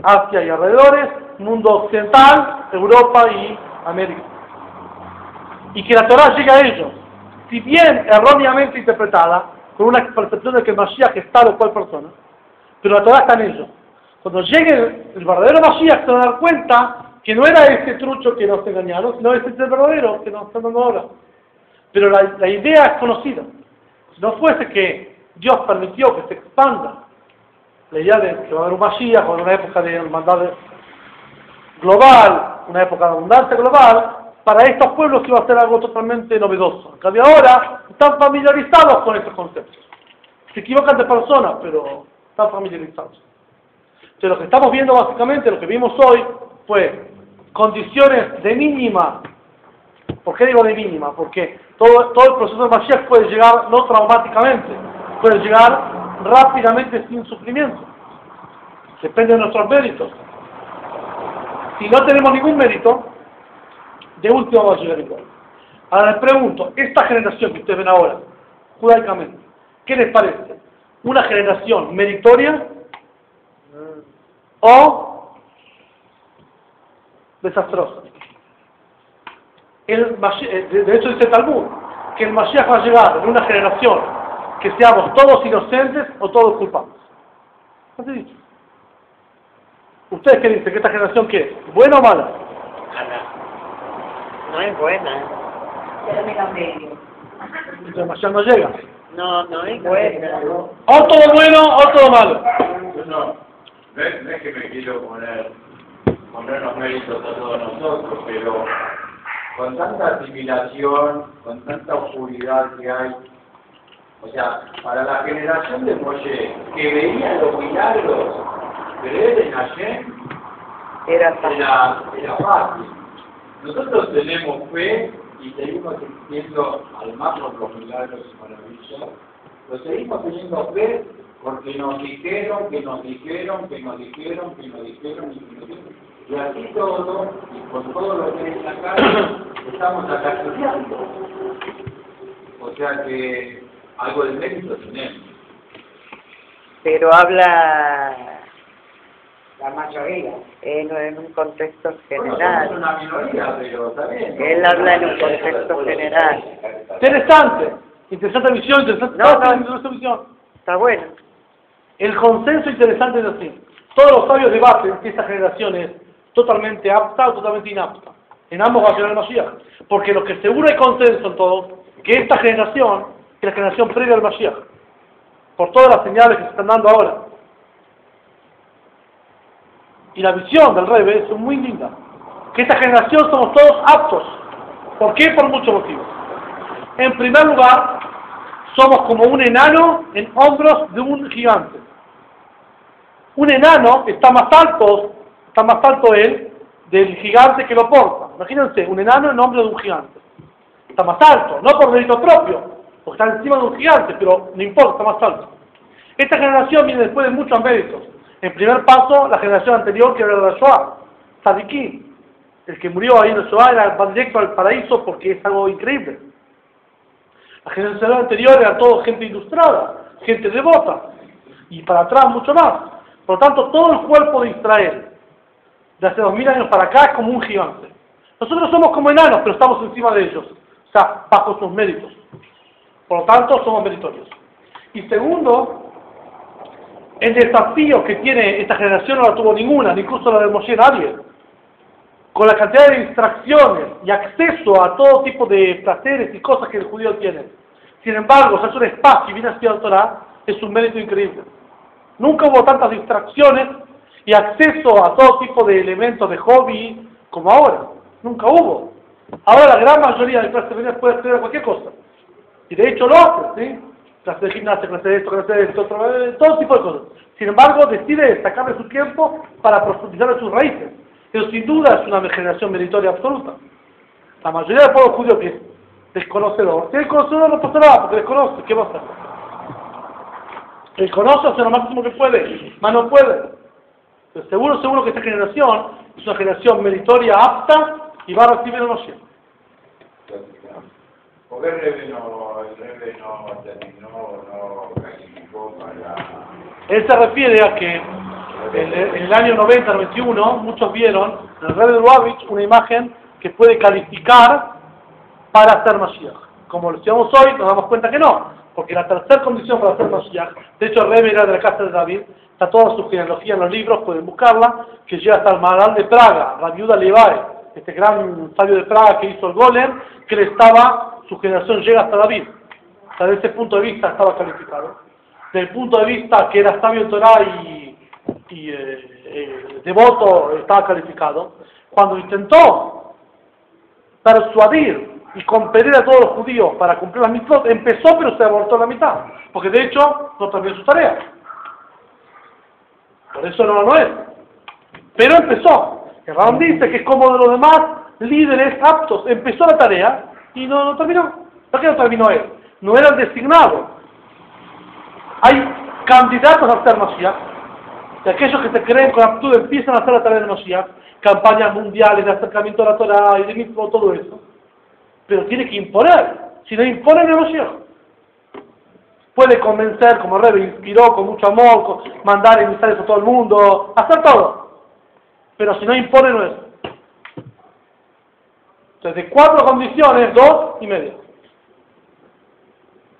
Speaker 1: Asia y alrededores, mundo occidental, Europa y América. Y que la Torah llegue a ellos, si bien erróneamente interpretada, con una percepción de que el Mashiach es tal o cual persona, pero la Torah está en ellos. Cuando llegue el verdadero Mashiach se van a dar cuenta que no era ese trucho que nos engañaron, sino ese es el verdadero que nos están dando ahora. Pero la idea es conocida. Si no fuese que Dios permitió que se expanda la idea de que va a haber un Mashiach, o una época de hermandad global, una época de abundancia global, para estos pueblos iba a ser algo totalmente novedoso. En cambio ahora están familiarizados con estos conceptos. Se equivocan de personas, pero están familiarizados. Entonces lo que estamos viendo básicamente, lo que vimos hoy, fue condiciones de mínima. ¿Por qué digo de mínima? Porque todo el proceso de Mashiach puede llegar no traumáticamente, puede llegar rápidamente sin sufrimiento. Depende de nuestros méritos. Si no tenemos ningún mérito, de último va a llegar igual. Ahora les pregunto, esta generación que ustedes ven ahora, judaicamente, ¿qué les parece? ¿Una generación meritoria o desastrosa? De hecho dice el Talmud, que el Mashiach va a llegar en una generación que seamos todos inocentes o todos culpables. ¿Qué se dice? ¿Ustedes qué dicen? ¿Que esta generación qué es? ¿Buena o mala?
Speaker 2: No es buena.
Speaker 3: Término medio.
Speaker 1: Entonces Mashiach no llega.
Speaker 2: No, no es buena.
Speaker 1: O todo bueno o todo malo.
Speaker 4: Yo no es que me quiero poner los méritos a todos nosotros, pero con tanta asimilación, con tanta oscuridad que hay, o sea, para la generación de Moshe, que veía los milagros, creer en Hashem
Speaker 2: Era fácil.
Speaker 4: era fácil. Nosotros tenemos fe y seguimos existiendo al más por los milagros maravillosos. Lo seguimos teniendo fe porque nos dijeron, que nos dijeron, que nos dijeron, que nos dijeron y que nos dijeron. Y así todo, y con todo lo que es acá, estamos acá estudiando. O sea que algo de mérito tenemos.
Speaker 2: Pero habla
Speaker 3: La mayoría.
Speaker 2: en un contexto
Speaker 4: Bueno,
Speaker 2: general.
Speaker 4: somos una minoría, pero está bien.
Speaker 2: Él habla en un contexto general.
Speaker 1: Interesante. Interesante visión, interesante, interesante visión.
Speaker 2: Está bueno.
Speaker 1: El consenso interesante es así. Todos los sabios debaten si esta generación es totalmente apta o totalmente inapta. En ambos va a llegar el Mashiach. Porque lo que seguro hay consenso en todos, que esta generación es la generación previa al Mashiach. Por todas las señales que se están dando ahora. Y la visión del Rebbe es muy linda. Que esta generación somos todos aptos. ¿Por qué? Por muchos motivos. En primer lugar, somos como un enano en hombros de un gigante. Un enano está más alto él del gigante que lo porta. Imagínense, un enano en hombros de un gigante. Está más alto, no por mérito propio, porque está encima de un gigante, pero no importa, está más alto. Esta generación viene después de muchos méritos. En primer paso, la generación anterior, que era la Shoah, Tzadikim. El que murió ahí en el Shoah va directo al paraíso porque es algo increíble. La generación anterior era todo gente ilustrada, gente devota, y para atrás mucho más. Por lo tanto, todo el cuerpo de Israel, de hace 2000 años para acá, es como un gigante. Nosotros somos como enanos, pero estamos encima de ellos, o sea, bajo sus méritos. Por lo tanto, somos meritorios. Y segundo, el desafío que tiene esta generación no la tuvo ninguna, ni incluso la de Moshe nadie. Con la cantidad de distracciones y acceso a todo tipo de placeres y cosas que el judío tiene. Sin embargo, si es un espacio y viene a estudiar Torah, es un mérito increíble. Nunca hubo tantas distracciones y acceso a todo tipo de elementos de hobby como ahora. Nunca hubo. Ahora la gran mayoría de clases medias puede acceder a cualquier cosa. Y de hecho lo hace, ¿sí? Clase de gimnasia, clase de esto, clase de esto, todo tipo de cosas. Sin embargo, decide sacarle su tiempo para profundizar en sus raíces. Pero sin duda es una generación meritoria absoluta. La mayoría del pueblo judío que es desconocedor, si es conocedor no pasa nada, porque desconoce, ¿qué va a hacer? El conoce hace lo máximo que puede, más no puede. Pero seguro que esta generación es una generación meritoria, apta, y va a recibir el Mashiach.
Speaker 4: ¿Por qué el Rebbe no terminó, no calificó para...?
Speaker 1: Él se refiere a que en el año 90-91 muchos vieron en el Rebbe de Lubavitch una imagen que puede calificar para ser Mashiach. Como lo estudiamos hoy, nos damos cuenta que no, porque la tercera condición para ser Mashiach, de hecho el Rebbe era de la casa de David, está toda su genealogía en los libros, pueden buscarla, que llega hasta el Maharal de Praga, la viuda Levae, este gran sabio de Praga que hizo el Golem, que le estaba, su generación llega hasta David. O sea, desde ese punto de vista estaba calificado. Desde el punto de vista que era sabio de Torah y devoto, estaba calificado. Cuando intentó persuadir y competir a todos los judíos para cumplir las mitzvot, empezó pero se abortó la mitad, porque de hecho no terminó sus tareas. Por eso no es. Pero empezó. El Ram dice que es como de los demás líderes aptos. Empezó la tarea y no terminó. ¿Por qué no terminó él? No era el designado. Hay candidatos a ser Mashiach, y aquellos que se creen con aptitud empiezan a hacer la tarea de Mashiach, campañas mundiales de acercamiento a la Torah y de mismo todo eso. Pero tiene que imponer. Si no impone, no es Mashiach. Puede convencer, como Rebbe inspiró con mucho amor, mandar emisarios a todo el mundo, hacer todo. Pero si no impone, no es. Entonces, de 4 condiciones, 2 y medio.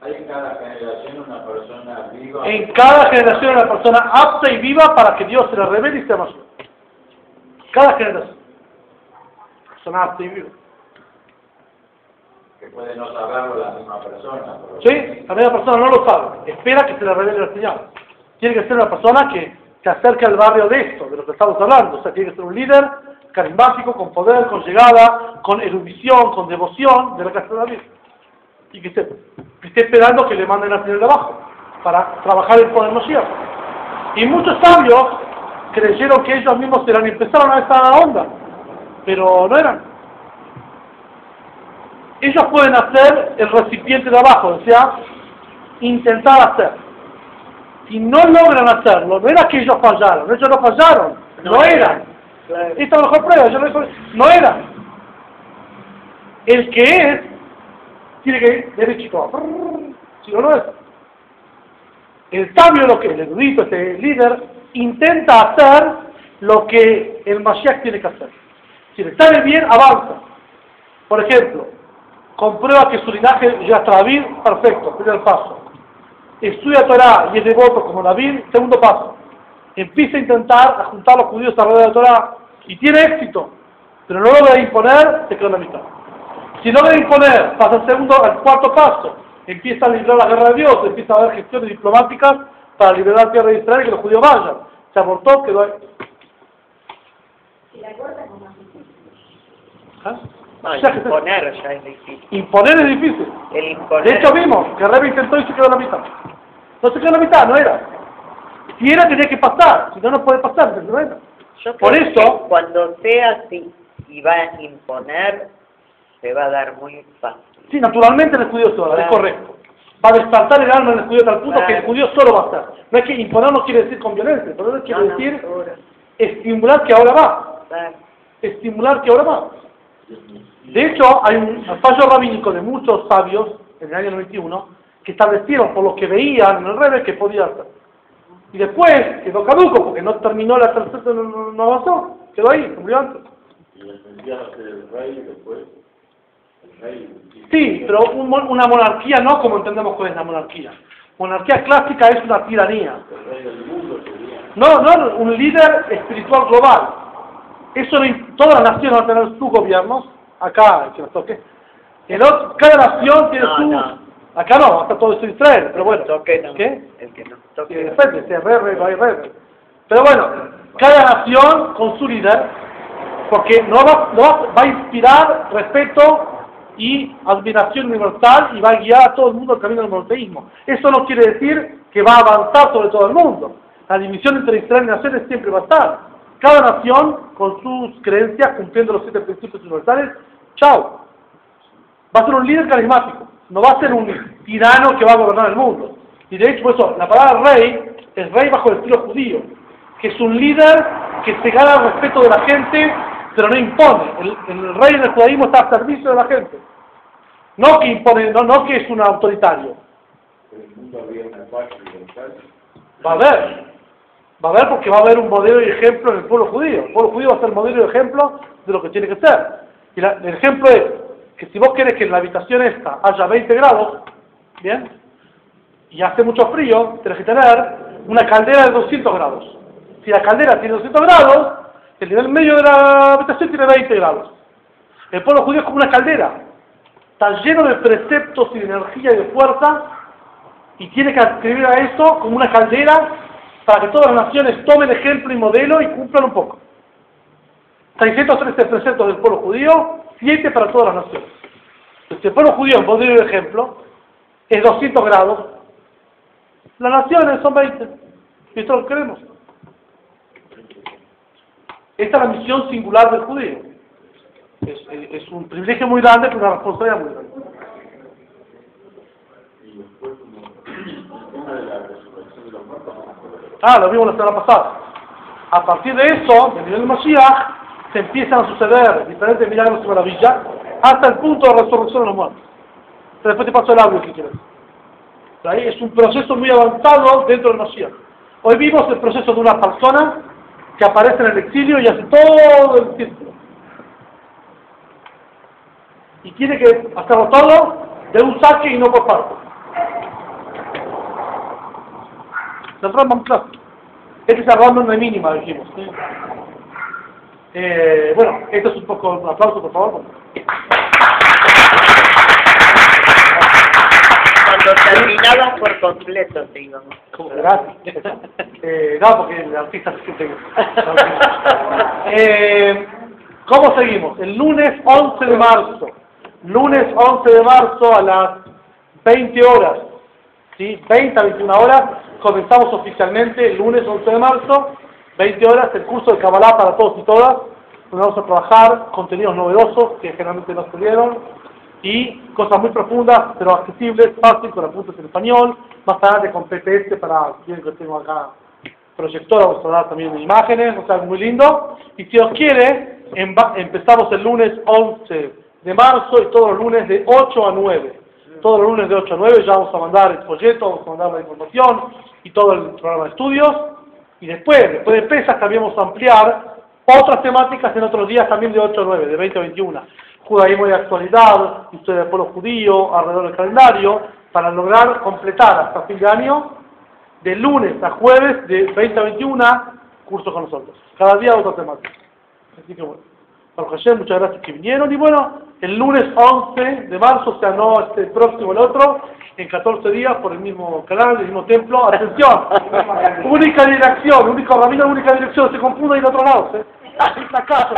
Speaker 4: Hay en cada generación una persona viva.
Speaker 1: En cada generación una persona apta y viva para que Dios se la revele y sea Mashiach. Cada generación. Persona apta y viva.
Speaker 4: puede no saberlo la misma persona. Pero...
Speaker 1: ¿Sí? La misma persona no lo sabe. Espera que se le revele la señal. Tiene que ser una persona que se acerque al barrio de esto, de lo que estamos hablando. O sea, tiene que ser un líder carismático, con poder, con llegada, con erudición, con devoción de la casa de David. Y que esté esperando que le manden la señal de abajo para trabajar el poder Mashiach. Y muchos sabios creyeron que ellos mismos eran y empezaron a esa onda, pero no eran. Ellos pueden hacer el recipiente de abajo, o sea, intentar hacer. Si no logran hacerlo, no era que ellos fallaron, ellos no fallaron, no eran.
Speaker 2: Claro.
Speaker 1: Esta es la mejor prueba, no eran. El que es, tiene que ir derechito, si no, no es. El sabio, lo que el erudito, este líder, intenta hacer lo que el Mashiach tiene que hacer. Si le sale bien, avanza. Por ejemplo, comprueba que su linaje llega hasta David, perfecto, primer paso. Estudia Torah y es devoto como David, segundo paso. Empieza a intentar a juntar a los judíos alrededor de Torah y tiene éxito, pero no logra imponer, se queda en la mitad. Si logra imponer, pasa al cuarto paso. Empieza a librar la guerra de Dios, empieza a haber gestiones diplomáticas para liberar la tierra de Israel y que los judíos vayan. Se abortó, quedó ahí.
Speaker 3: Y la cuarta como más difícil.
Speaker 1: ¿Ah?
Speaker 2: No,
Speaker 1: O sea, que
Speaker 2: imponer ya es difícil.
Speaker 1: imponer es difícil.
Speaker 2: El imponer.
Speaker 1: De hecho vimos que Rebbe intentó y se quedó en la mitad. No se quedó en la mitad, no era. Si era tenía que pasar, si no, no puede pasar, no era.
Speaker 2: Yo
Speaker 1: Por
Speaker 2: creo
Speaker 1: eso-
Speaker 2: que cuando sea así y va a imponer, se va a dar muy fácil.
Speaker 1: Sí, naturalmente el judío solo, es
Speaker 2: Claro.
Speaker 1: correcto. Va a despertar el alma del judío a tal punto
Speaker 2: Claro.
Speaker 1: que el judío solo va a hacer. No es que imponer no quiere decir con violencia, pero no quiere
Speaker 2: No,
Speaker 1: decir
Speaker 2: seguro.
Speaker 1: estimular que ahora va.
Speaker 2: Claro.
Speaker 1: Estimular que ahora va. De hecho, hay un fallo rabínico de muchos sabios en el año 91 que establecieron por lo que veían en el Rebbe que podía hacer. Y después quedó caduco porque no terminó la tercera, no avanzó, quedó ahí, se murió antes.
Speaker 4: Y les vendía a ser el rey y después el rey.
Speaker 1: Sí, pero una monarquía no como entendemos que es la monarquía. Monarquía clásica es una tiranía.
Speaker 4: El rey del mundo sería.
Speaker 1: No, un líder espiritual global. Eso todas las naciones van a tener sus gobiernos. Acá, que nos toque. Cada nación tiene
Speaker 2: No,
Speaker 1: sus.
Speaker 2: no.
Speaker 1: Acá no, hasta todo eso Israel, pero bueno.
Speaker 2: Toque no.
Speaker 1: ¿Qué?
Speaker 2: El que no
Speaker 1: Sí,
Speaker 2: toque.
Speaker 1: depende, si es rey, no hay rey. Pero bueno, cada nación con su líder, porque no va a inspirar respeto y admiración universal y va a guiar a todo el mundo al camino del monoteísmo. Eso no quiere decir que va a avanzar sobre todo el mundo. La división entre Israel y naciones siempre va a estar. Cada nación con sus creencias, cumpliendo los 7 principios universales, chao. Va a ser un líder carismático, no va a ser un tirano que va a gobernar el mundo. Y de hecho, por eso, la palabra rey es rey bajo el estilo judío, que es un líder que se gana el respeto de la gente, pero no impone. El rey en el judaísmo está al servicio de la gente. No que impone, no que es un autoritario.
Speaker 4: En el mundo había una paz universal.
Speaker 1: Va a haber porque va a haber un modelo y ejemplo en el pueblo judío. El pueblo judío va a ser modelo y ejemplo de lo que tiene que ser. Y el ejemplo es que si vos querés que en la habitación esta haya 20 grados, ¿bien? Y hace mucho frío, tenés que tener una caldera de 200 grados. Si la caldera tiene 200 grados, el nivel medio de la habitación tiene 20 grados. El pueblo judío es como una caldera. Está lleno de preceptos y de energía y de fuerza, y tiene que adscribir a eso como una caldera para que todas las naciones tomen ejemplo y modelo y cumplan un poco. 613 preceptos del pueblo judío, 7 para todas las naciones. Si el pueblo judío, en modelo y ejemplo, es 200 grados, las naciones son 20. Y esto lo queremos. Esta es la misión singular del judío. Es un privilegio muy grande, pero una responsabilidad muy grande.
Speaker 4: Y después, como una de la resurrección de los muertos, no me acuerdo.
Speaker 1: Ah, lo vimos la semana pasada. A partir de eso, del nivel de Mashiach, se empiezan a suceder diferentes milagros y maravillas hasta el punto de resurrección de los muertos. Pero después te paso el audio si quieres. Ahí es un proceso muy avanzado dentro del Mashiach. Hoy vimos el proceso de una persona que aparece en el exilio y hace todo el círculo. Y tiene que hacerlo todo de un saque y no por partes. La Rambam clásico. Este es el Rambam de mínima, dijimos. ¿Sí? Bueno, esto es un poco un aplauso, por favor.
Speaker 2: Lo terminabas por completo, te digo.
Speaker 1: Gracias. No, porque el artista se siente... ¿Cómo seguimos? El lunes 11 de marzo. Lunes 11 de marzo a las 20 horas. ¿Sí? 20 a 21 horas. Comenzamos oficialmente el lunes 11 de marzo. 20 horas el curso de Kabbalah para todos y todas. Donde vamos a trabajar contenidos novedosos que generalmente no estudiaron. Y cosas muy profundas, pero accesibles, fáciles, con apuntes en español. Más adelante con PPS para quien que tengo acá proyector, vamos a dar también imágenes, o sea, muy lindo. Y si Dios quiere, empezamos el lunes 11 de marzo y todos los lunes de 8 a 9. Todos los lunes de 8 a 9 ya vamos a mandar el folleto, vamos a mandar la información y todo el programa de estudios. Y después de Pesach también vamos a ampliar otras temáticas en otros días también de 8 a 9, de 20 a 21. Judaísmo de actualidad, historia del pueblo judío, alrededor del calendario, para lograr completar hasta fin de año, de lunes a jueves, de 20 a 21, curso con nosotros. Cada día otra temática. Así que bueno, Baruch Hashem, muchas gracias que vinieron. Y bueno, el lunes 11 de marzo, o sea, no este próximo, el otro, en 14 días, por el mismo canal, el mismo templo. Atención, única dirección, único ramiro, única dirección, se confunde en otro lado. ¿Eh? La casa.